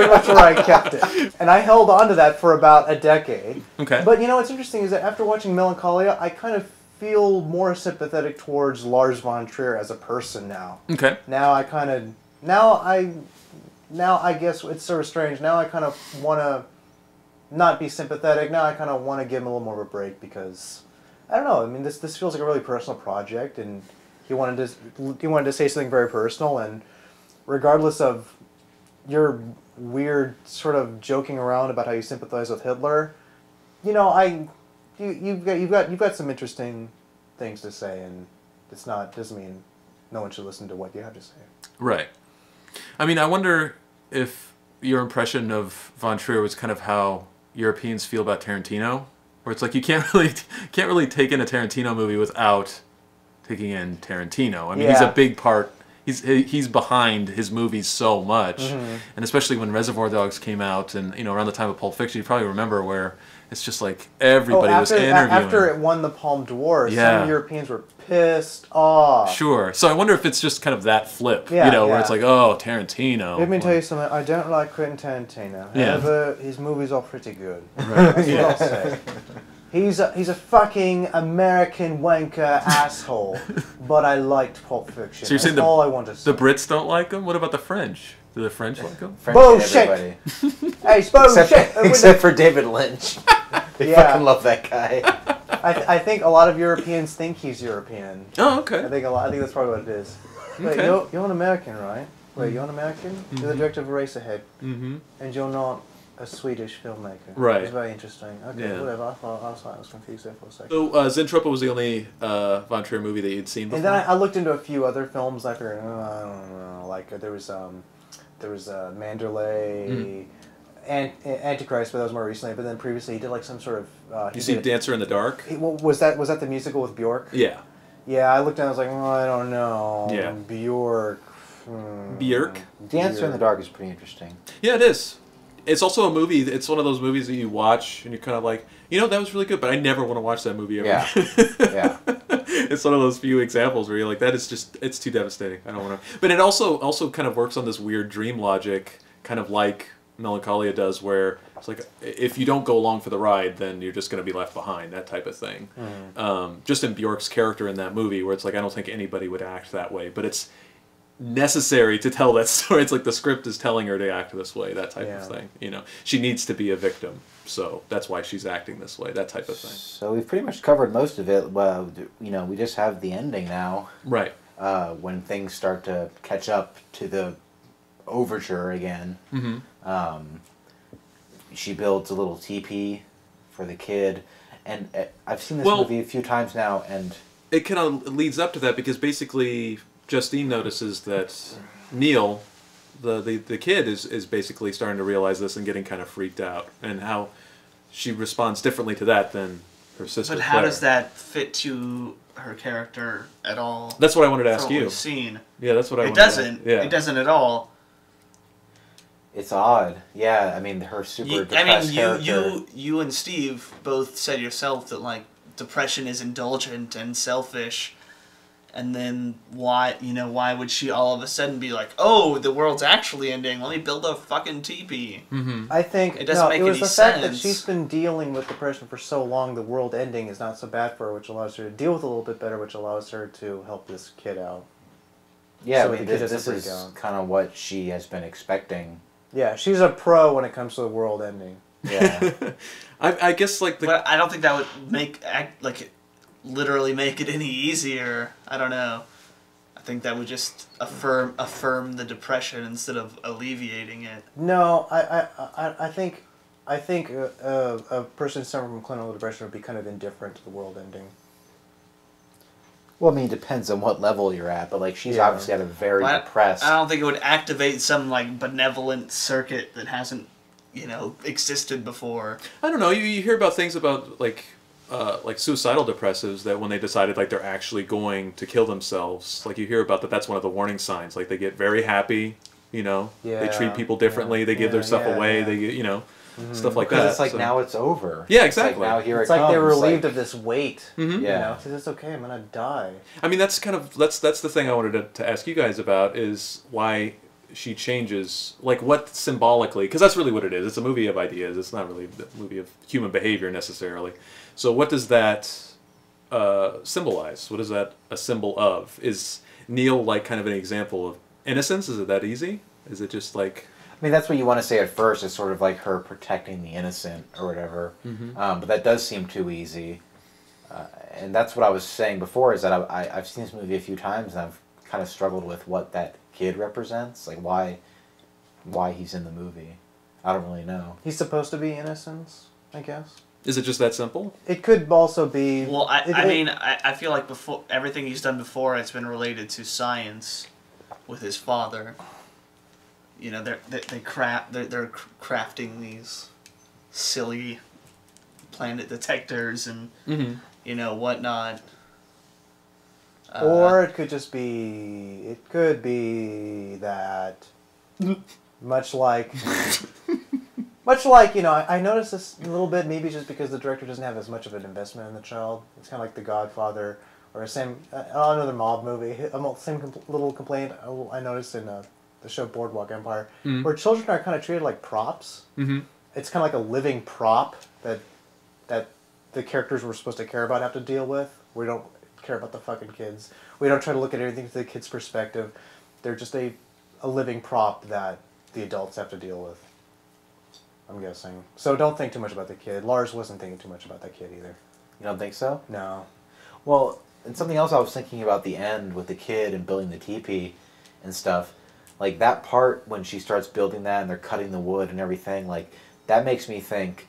much where I kept it. And I held on to that for about a decade. Okay. But what's interesting is that after watching Melancholia, I kind of feel more sympathetic towards Lars von Trier as a person now. Okay. Now I guess it's sort of strange. Now I kind of want to not be sympathetic. Now I kind of want to give him a little more of a break because I don't know. I mean, this feels like a really personal project, and he wanted to say something very personal. And regardless of your weird sort of joking around about how you sympathize with Hitler, you've got some interesting things to say, and doesn't mean no one should listen to what you have to say. Right. I mean, I wonder if your impression of von Trier was kind of how Europeans feel about Tarantino, where it's like you can't really take in a Tarantino movie without taking in Tarantino. I mean, he's a big part. He's behind his movies so much, and especially when Reservoir Dogs came out, and around the time of Pulp Fiction, you probably remember where it's just like everybody was interviewing. After it won the Palme d'Or, some Europeans were pissed off. Sure. So I wonder if it's just kind of that flip, where it's like, oh, Tarantino. Let me tell you something. I don't like Quentin Tarantino. However, his movies are pretty good. Right. That's what I'll say. He's a fucking American wanker asshole, but I liked Pulp Fiction. So you're saying all I want to say. The Brits don't like him? What about the French? Do the French like him? Bullshit! Hey, bullshit! Except for David Lynch. They fucking love that guy. I think a lot of Europeans think he's European. Oh, okay. I think that's probably what it is. Wait, you're an American, right? Wait, you're an American? You're the director of Eraserhead. And you're not a Swedish filmmaker. Right. It's very interesting. Okay, Yeah. whatever. I was confused there for a second. So Zentropa was the only Von Trier movie that you'd seen before? And then I looked into a few other films. I figured, I don't know. Like there was Mandalay, and Antichrist, but that was more recently. But then previously he did like some sort of. You see Dancer in the Dark? Was that the musical with Bjork? Yeah. Yeah, I looked down. I was like, I don't know. Yeah. Bjork. Bjork? Dancer in the Dark is pretty interesting. Yeah, it is. It's also a movie. It's one of those movies that you watch and you're kind of like, that was really good, but I never want to watch that movie ever. Yeah. Yeah. It's one of those few examples where you're like, that is just, it's too devastating. I don't want to. But it also kind of works on this weird dream logic, kind of like Melancholia does, where it's like, if you don't go along for the ride, then you're just going to be left behind, that type of thing. Just in Bjork's character in that movie, where it's like, I don't think anybody would act that way, but it's necessary to tell that story. It's like the script is telling her to act this way, that type of thing. She needs to be a victim, so that's why she's acting this way, that type of thing. So we've pretty much covered most of it. Well, we just have the ending now. Right. When things start to catch up to the overture again. She builds a little teepee for the kid, and I've seen this movie a few times now, and it kind of leads up to that, because basically Justine notices that Neil, the kid, is basically starting to realize this and getting kind of freaked out, and how she responds differently to that than her sister. But how does that fit to her character at all? That's what I wanted to ask what you. We've seen. Yeah, that's what I wanted to ask. Yeah. It doesn't at all. it's odd. Yeah, I mean, her super depressed character. You and Steve both said yourself that like depression is indulgent and selfish. And then why would she all of a sudden be like, oh, the world's actually ending, let me build a fucking teepee? I think it doesn't make it was any the sense. fact that she's been dealing with depression for so long, the world ending is not so bad for her, which allows her to deal with it a little bit better, which allows her to help this kid out. Yeah, So I mean, the kid this doesn't is freak out. kind of what she has been expecting. Yeah, she's a pro when it comes to the world ending. Yeah. I guess like But I don't think that would literally make it any easier. I don't know. I think that would just affirm the depression instead of alleviating it. No, I think a person suffering from clinical depression would be kind of indifferent to the world ending. Well, I mean, it depends on what level you're at, but like she's obviously at a very depressed. I don't think it would activate some like benevolent circuit that hasn't, existed before. I don't know. You hear about things about like suicidal depressives that when they decided like they're actually going to kill themselves, like you hear about that's one of the warning signs. Like they get very happy, they treat people differently, they give their stuff away, they get, stuff like that. Because it's like now it's over. Yeah, exactly. It's like now here It's it like comes. they were relieved of this weight. Yeah. It's okay, I'm gonna die. I mean, that's the thing I wanted to ask you guys about, is why she changes, like what symbolically, because that's really what it is. It's a movie of ideas. It's not really a movie of human behavior necessarily. So what does that symbolize? What is that a symbol of? Is Neil like kind of an example of innocence? Is it that easy? Is it just like... I mean, that's what you want to say at first. It's sort of like her protecting the innocent or whatever. But that does seem too easy. And that's what I was saying before, is that I've seen this movie a few times, and I've kind of struggled with what that kid represents. Like, why he's in the movie. I don't really know. He's supposed to be innocence, I guess. Is it just that simple? It could also be... Well, I feel like before everything he's done before, it's been related to science with his father. They're crafting these silly planet detectors and whatnot. Or it could just be... It could be that... much like, I noticed this a little bit, maybe just because the director doesn't have as much of an investment in the child. It's kind of like The Godfather, or another mob movie. Same little complaint I noticed in the show Boardwalk Empire, where children are kind of treated like props. It's kind of like a living prop that the characters we're supposed to care about have to deal with. We don't care about the fucking kids. We don't try to look at everything through the kid's perspective. They're just a living prop that the adults have to deal with, I'm guessing. So don't think too much about the kid. Lars wasn't thinking too much about that kid either. You don't think so? No. Well, and something else I was thinking about the end with the kid and building the teepee and stuff. Like, that part when she starts building that and they're cutting the wood and everything, like, that makes me think,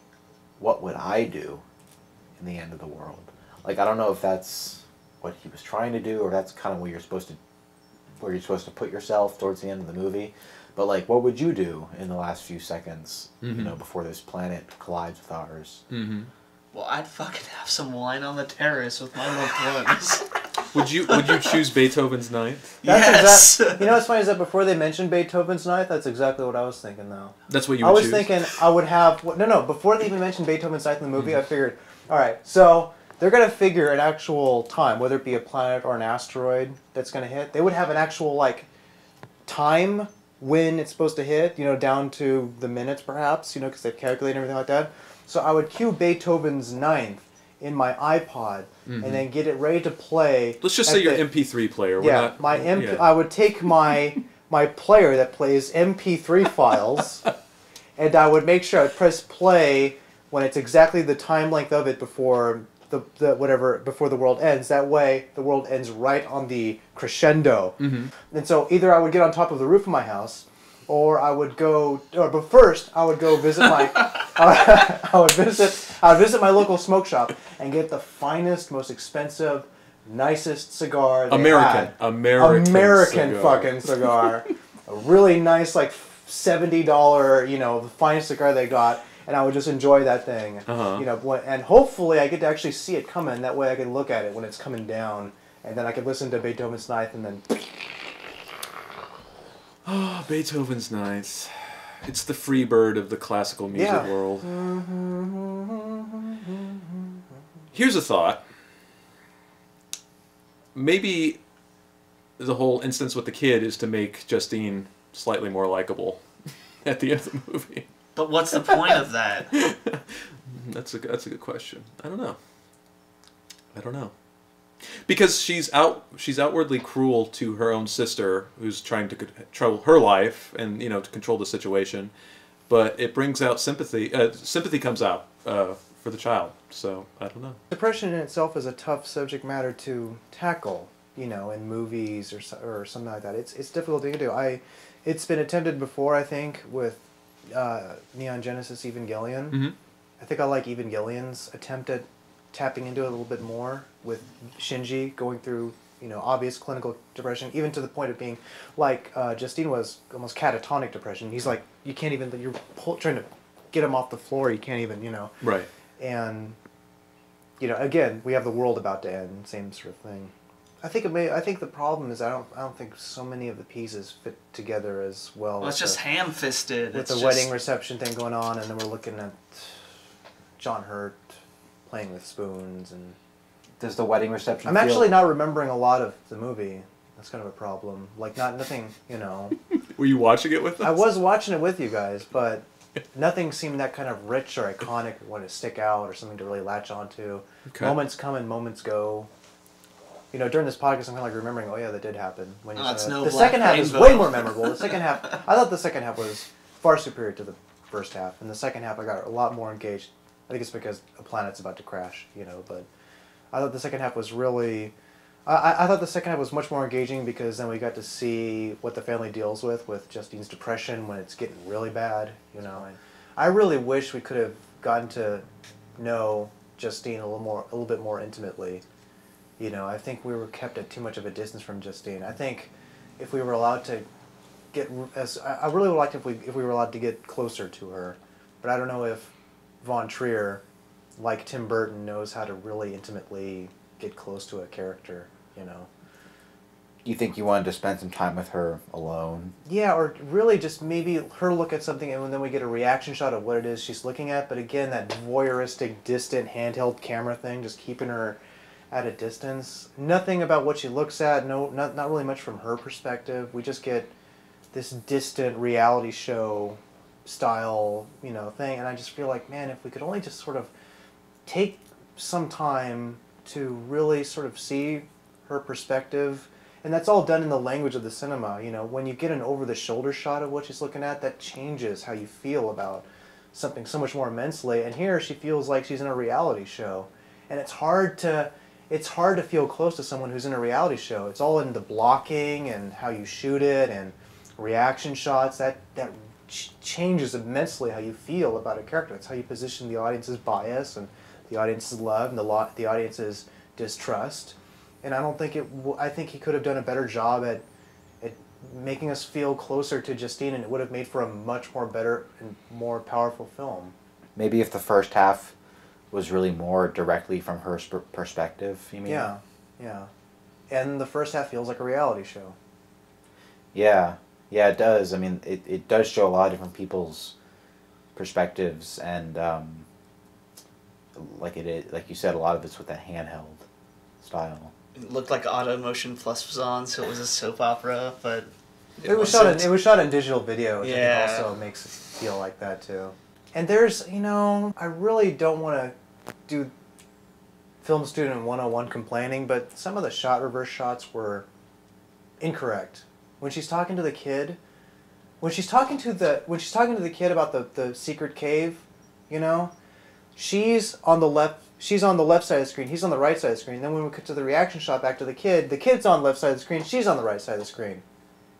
what would I do in the end of the world? Like, I don't know if that's what he was trying to do, or that's kind of where you're supposed to put yourself towards the end of the movie. But like, what would you do in the last few seconds, you know, before this planet collides with ours? Well, I'd fucking have some wine on the terrace with my loved ones. Would you choose Beethoven's Ninth? Yes. You know what's funny is that before they mentioned Beethoven's Ninth, that's exactly what I was thinking, though. That's what you would choose? I was thinking I would have... No, before they even mentioned Beethoven's Ninth in the movie, I figured, all right, so they're going to figure an actual time, whether it be a planet or an asteroid that's going to hit. They would have an actual, like, time when it's supposed to hit, you know, down to the minutes, perhaps, you know, because they've calculated everything like that. So I would cue Beethoven's Ninth in my iPod and then get it ready to play. Let's just say your MP3 player. Yeah, I would take my player that plays MP3 files, and I would make sure I press play when it's exactly the time length of it before before the world ends. That way, the world ends right on the crescendo. And so either I would get on top of the roof of my house, or I would go. But first, I would go visit my. I would visit my local smoke shop and get the finest, most expensive, nicest cigar they had. American cigar. fucking cigar. A really nice, like $70, you know, the finest cigar they got, and I would just enjoy that thing. You know, and hopefully I get to actually see it coming. That way I can look at it when it's coming down, and then I could listen to Beethoven's Ninth, and then. Oh, Beethoven's Ninth. It's the free bird of the classical music world. Here's a thought. Maybe the whole instance with the kid is to make Justine slightly more likable at the end of the movie. But what's the point of that? That's a good question. I don't know. Because she's outwardly cruel to her own sister, who's trying to control her life and, you know, to control the situation, but it brings out sympathy. Sympathy comes out for the child. So I don't know. Depression in itself is a tough subject matter to tackle, you know, in movies or something like that. It's difficult to do. It's been attempted before, I think, with Neon Genesis Evangelion. I think I like Evangelion's attempt at tapping into it a little bit more, with Shinji going through, you know, obvious clinical depression, even to the point of being like Justine was, almost catatonic depression. He's like, you can't even, you're trying to get him off the floor, you can't even, you know. Right. And, you know, again, we have the world about to end, same sort of thing. I think the problem is I don't think so many of the pieces fit together as well. Well, it's just ham-fisted. With the wedding reception thing going on, and then we're looking at John Hurt playing with spoons. And does the wedding reception I'm actually not remembering a lot of the movie. That's kind of a problem. Like, nothing, you know. Were you watching it with us? I was watching it with you guys, but nothing seemed that kind of rich or iconic or want to stick out or something to really latch onto. Okay. Moments come and moments go. You know, during this podcast, I'm kind of like remembering, oh yeah, that did happen. When the second half is way more memorable. The second half, I thought the second half was far superior to the first half. And the second half, I got a lot more engaged. I think it's because a planet's about to crash, you know, but I thought the second half was really... I thought the second half was much more engaging because then we got to see what the family deals with Justine's depression when it's getting really bad, you know. And I really wish we could have gotten to know Justine a little bit more intimately. You know, I think we were kept at too much of a distance from Justine. I think if we were allowed to get... I really would like if we were allowed to get closer to her, but I don't know if Von Trier, like Tim Burton, knows how to really intimately get close to a character, you know. You think you wanted to spend some time with her alone? Yeah, or really just maybe her look at something and then we get a reaction shot of what it is she's looking at, but again, that voyeuristic, distant, handheld camera thing, just keeping her at a distance. Nothing about what she looks at, not really much from her perspective. We just get this distant reality show style, you know, thing, and I just feel like, man, if we could only just sort of take some time to really sort of see her perspective, and that's all done in the language of the cinema, you know, when you get an over-the-shoulder shot of what she's looking at, that changes how you feel about something so much more immensely, and here she feels like she's in a reality show, and it's hard to feel close to someone who's in a reality show. It's all in the blocking and how you shoot it and reaction shots, that changes immensely how you feel about a character. It's how you position the audience's bias and the audience's love and the audience's distrust. And I don't think I think he could have done a better job at making us feel closer to Justine, and it would have made for a much more better and more powerful film. Maybe if the first half was really more directly from her perspective, you mean? Yeah, yeah. And the first half feels like a reality show. Yeah, yeah, it does. I mean, it does show a lot of different people's perspectives, and like you said, a lot of it's with that handheld style. It looked like Auto Motion Plus was on, so it was a soap opera, but it was shot in digital video, which I think also makes it feel like that too. And there's, I really don't want to do film student 101 complaining, but some of the reverse shots were incorrect. When she's talking to the kid, when she's talking to the kid about the secret cave, she's on the left side of the screen, he's on the right side of the screen. Then when we cut to the reaction shot back to the kid's on the left side of the screen, she's on the right side of the screen.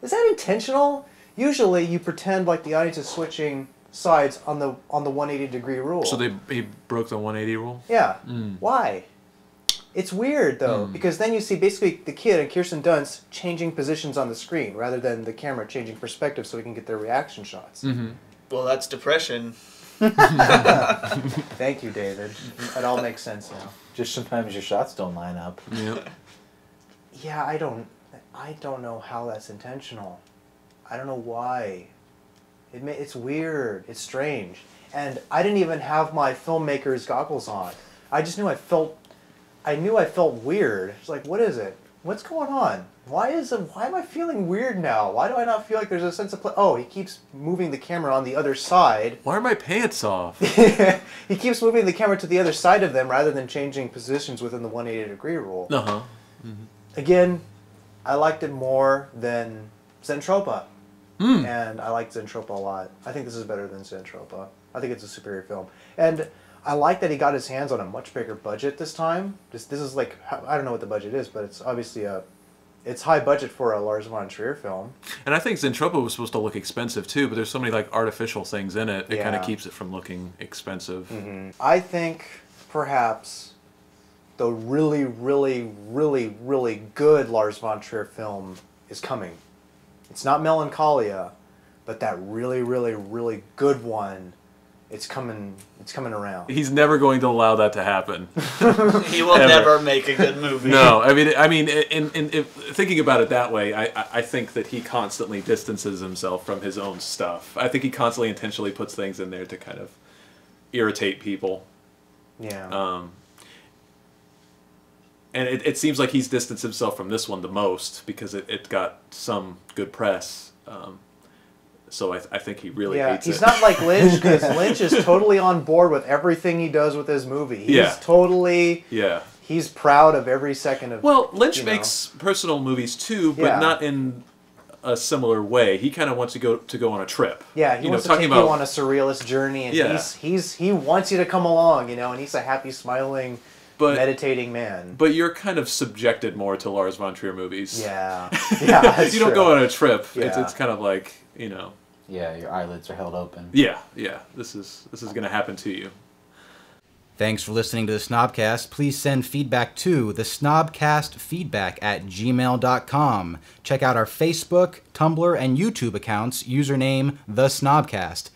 Is that intentional? Usually you pretend like the audience is switching sides on the 180-degree rule. So he broke the 180 rule? Yeah. Why? It's weird, though, because then you see basically the kid and Kirsten Dunst changing positions on the screen rather than the camera changing perspective so we can get their reaction shots. Mm-hmm. Well, that's depression. Thank you, David. It all makes sense now. Just sometimes your shots don't line up. Yep. Yeah, I don't know how that's intentional. I don't know why. It's weird. It's strange. And I didn't even have my filmmaker's goggles on. I just knew I felt weird. It's like, what is it? What's going on? Why am I feeling weird now? Why do I not feel like there's a sense of Oh, he keeps moving the camera on the other side. Why are my pants off? He keeps moving the camera to the other side of them rather than changing positions within the 180-degree rule. Uh-huh. Mm-hmm. Again, I liked it more than Zentropa. And I liked Zentropa a lot. I think this is better than Zentropa. I think it's a superior film. And I like that he got his hands on a much bigger budget this time. This is like, I don't know what the budget is, but it's obviously it's high budget for a Lars von Trier film. And I think Zentropa was supposed to look expensive too, but there's so many like artificial things in it. It kind of keeps it from looking expensive. Mm-hmm. I think perhaps the really, really, really, really good Lars von Trier film is coming. It's not Melancholia, but that really, really, really good one. It's coming around. He's never going to allow that to happen. He will never make a good movie. No, I mean, in thinking about it that way, I think that he constantly distances himself from his own stuff. I think he constantly intentionally puts things in there to kind of irritate people. Yeah. And it seems like he's distanced himself from this one the most because it got some good press. So I think he really hates it. He's not like Lynch, because Lynch is totally on board with everything he does with his movie. He's totally... Yeah. He's proud of every second of... Well, Lynch makes personal movies too, but not in a similar way. He kind of wants to go on a trip. Yeah, he wants to take you on a surrealist journey, and he wants you to come along, and he's a happy, smiling... meditating man. But you're kind of subjected more to Lars von Trier movies. Yeah. Yeah, that's you don't go on a trip. Yeah. It's kind of like, Yeah, your eyelids are held open. Yeah. This is going to happen to you. Thanks for listening to the Snobcast. Please send feedback to thesnobcastfeedback@gmail.com. Check out our Facebook, Tumblr, and YouTube accounts, username The Snobcast.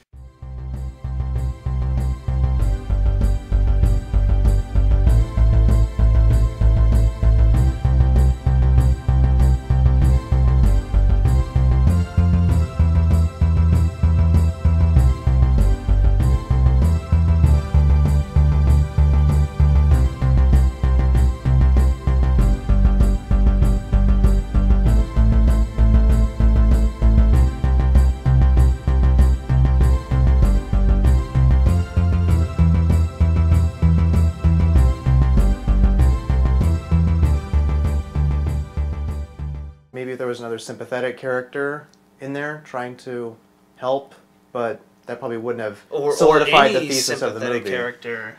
Maybe if there was another sympathetic character in there trying to help, but that probably wouldn't have solidified the thesis of the movie. Character.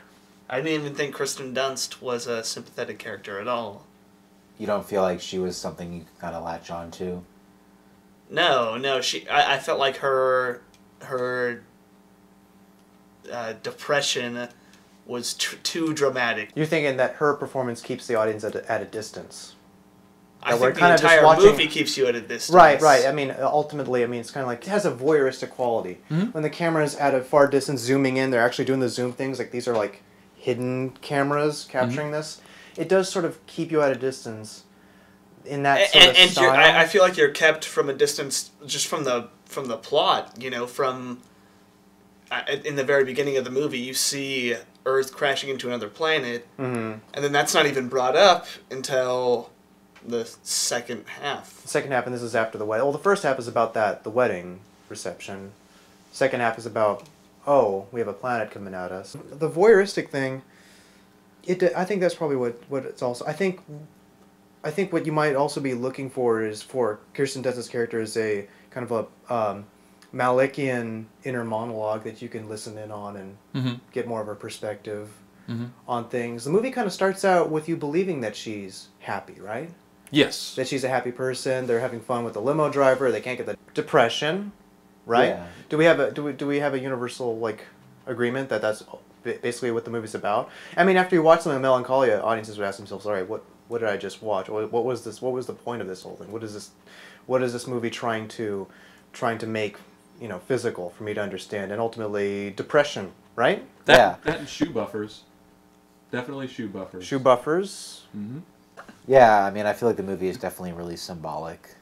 I didn't even think Kirsten Dunst was a sympathetic character at all. You don't feel like she was something you could kind of latch on to? No. I felt like her her depression was too dramatic. You're thinking that her performance keeps the audience at a distance. I think the entire movie keeps you at a distance. Right, right. I mean, ultimately, it's kind of like, it has a voyeuristic quality. When the camera's at a far distance, zooming in, they're actually doing the zoom things. Like, these are like hidden cameras capturing this. It does sort of keep you at a distance in that sort of style. I feel like you're kept from a distance just from the plot. You know, from in the very beginning of the movie, you see Earth crashing into another planet, and then that's not even brought up until the second half. The second half, and this is after the wedding. Well, the first half is about the wedding reception. Second half is about, oh, we have a planet coming at us. The voyeuristic thing, I think that's probably what it's also. I think what you might also be looking for is for Kirsten Dunst's character is a kind of a Malikian inner monologue that you can listen in on and get more of a perspective on things. The movie kind of starts out with you believing that she's happy, right? Yes. That she's a happy person. They're having fun with the limo driver. They can't get the depression, right? Yeah. Do we have a universal agreement that that's basically what the movie's about? I mean, after you watch something like Melancholia, audiences would ask themselves, "All right, what did I just watch? What was this? What was the point of this whole thing? What is this movie trying to make physical for me to understand?" And ultimately, depression, right? That and shoe buffers. Definitely shoe buffers. Shoe buffers. Mm-hmm. Yeah, I feel like the movie is definitely really symbolic.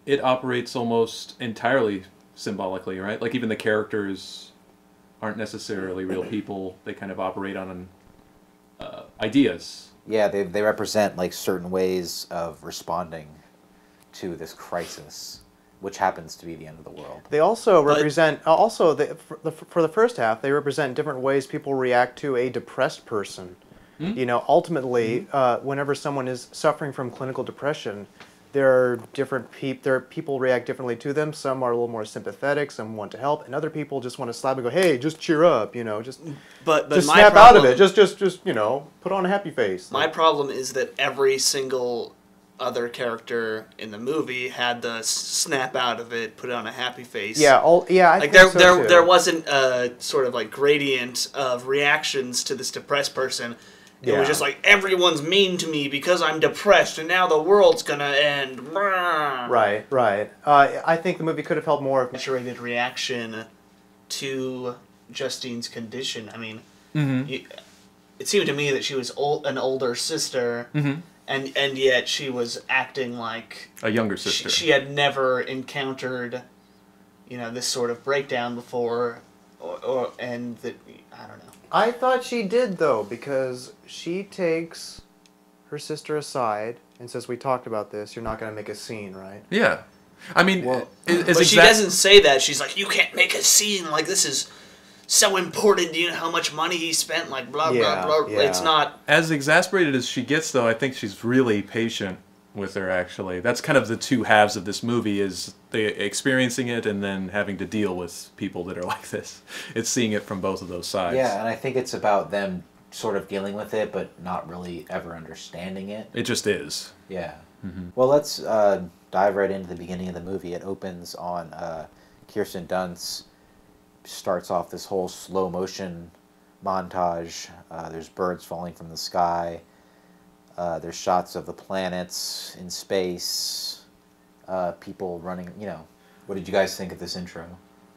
It operates almost entirely symbolically, right? Like, even the characters aren't necessarily real people. They kind of operate on ideas. Yeah, they represent certain ways of responding to this crisis, which happens to be the end of the world. They also represent for the first half, they represent different ways people react to a depressed person. Ultimately, whenever someone is suffering from clinical depression, there are different people react differently to them. Some are a little more sympathetic, some want to help, and other people just want to slap and go, "Hey, just cheer up, just snap out of it, just put on a happy face." My problem is that every single other character in the movie had the snap out of it, put on a happy face. Yeah, I think so too. There wasn't a sort of gradient of reactions to this depressed person. It was just everyone's mean to me because I'm depressed and now the world's gonna end. Right. I think the movie could have held more of Saturated reaction to Justine's condition. It seemed to me that she was an older sister, and yet she was acting like a younger sister. She had never encountered, this sort of breakdown before, and that I don't know. I thought she did, though, because she takes her sister aside and says, "We talked about this. You're not going to make a scene, right?" Yeah. But she doesn't say that. She's like, "You can't make a scene. This is so important. Do you know how much money he spent? Blah, blah, blah." Yeah. It's not... As exasperated as she gets, though, I think she's really patient with her, actually. That's kind of the two halves of this movie, is experiencing it and then having to deal with people that are like this. It's seeing it from both of those sides. Yeah, and I think it's about them sort of dealing with it, but not really ever understanding it. It just is. Yeah. Well, let's dive right into the beginning of the movie. It opens on Kirsten Dunst starts off this whole slow motion montage. There's birds falling from the sky. There's shots of the planets in space. People running, What did you guys think of this intro?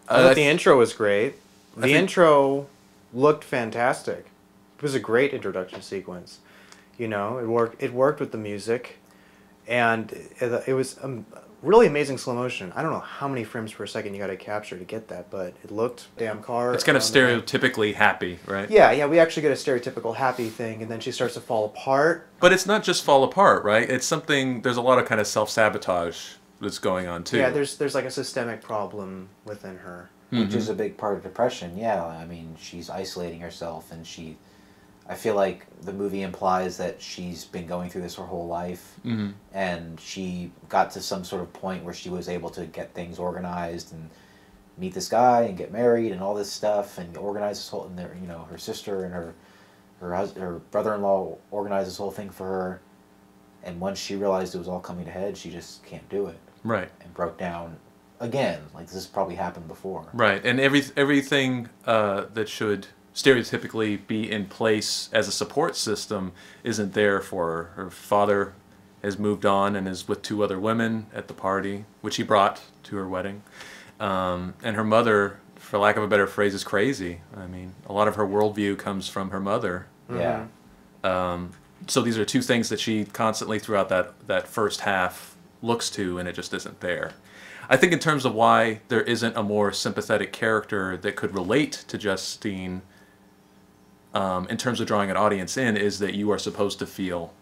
I thought the intro was great. The intro looked fantastic. It was a great introduction sequence. It worked with the music. And it was really amazing slow motion. I don't know how many frames per second you got to capture to get that, but it looked damn car. It's kind of stereotypically happy, right? Yeah, we actually get a stereotypical happy thing, and then she starts to fall apart. But it's not just fall apart, right? It's something, there's a lot of kind of self-sabotage that's going on, too. Yeah, there's a systemic problem within her. Which is a big part of depression, yeah. She's isolating herself, and I feel like the movie implies that she's been going through this her whole life, and she got to some sort of point where she was able to get things organized and meet this guy and get married and all this stuff and organize this whole, and her sister and her brother-in-law organized this whole thing for her, and once she realized it was all coming to head, she just can't do it. Right. And broke down again. Like, this has probably happened before. Right, and everything that should stereotypically be in place as a support system isn't there for her. Her father has moved on and is with 2 other women at the party, which he brought to her wedding. And her mother, for lack of a better phrase, is crazy. I mean, a lot of her worldview comes from her mother. Yeah. So these are 2 things that she constantly throughout that first half looks to, and it just isn't there. I think in terms of why there isn't a more sympathetic character that could relate to Justine, in terms of drawing an audience in, is that you are supposed to feel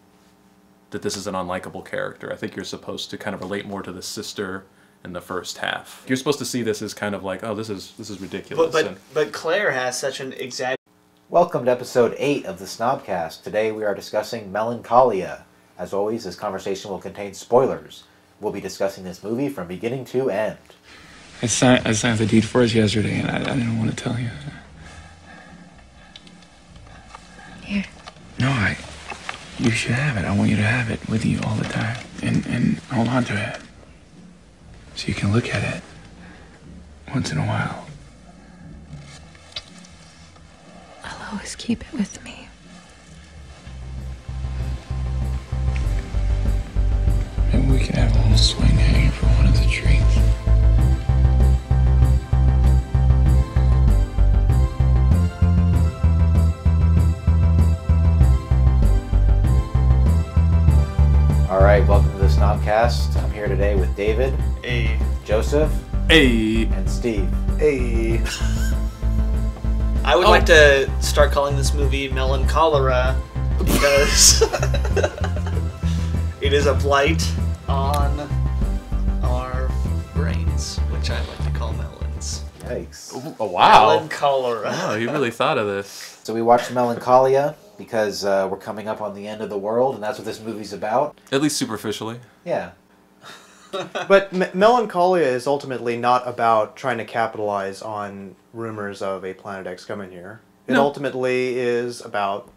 that this is an unlikable character. I think you're supposed to kind of relate more to the sister in the first half. You're supposed to see this as kind of like, oh, this is ridiculous. But Claire has such an exaggerated... Welcome to episode 8 of the Snobcast. Today we are discussing Melancholia. As always, this conversation will contain spoilers. We'll be discussing this movie from beginning to end. I signed the deed for us yesterday, and I didn't want to tell you. Here. No, you should have it. I want you to have it with you all the time. And hold on to it. So you can look at it once in a while. I'll always keep it with me. Maybe we can have a little swing hanging from one of the trees. Alright, welcome to the Snobcast. I'm here today with David, Hey. Joseph, Hey! and Steve. Hey. I would like to start calling this movie Melancholia because it is a blight on our brains, which I like to call melons. Yikes. Oh, wow. Melancholia. Oh, you really thought of this. So we watched Melancholia because we're coming up on the end of the world, and that's what this movie's about. At least superficially. Yeah. But Melancholia is ultimately not about trying to capitalize on rumors of a Planet X coming here. It No. ultimately is about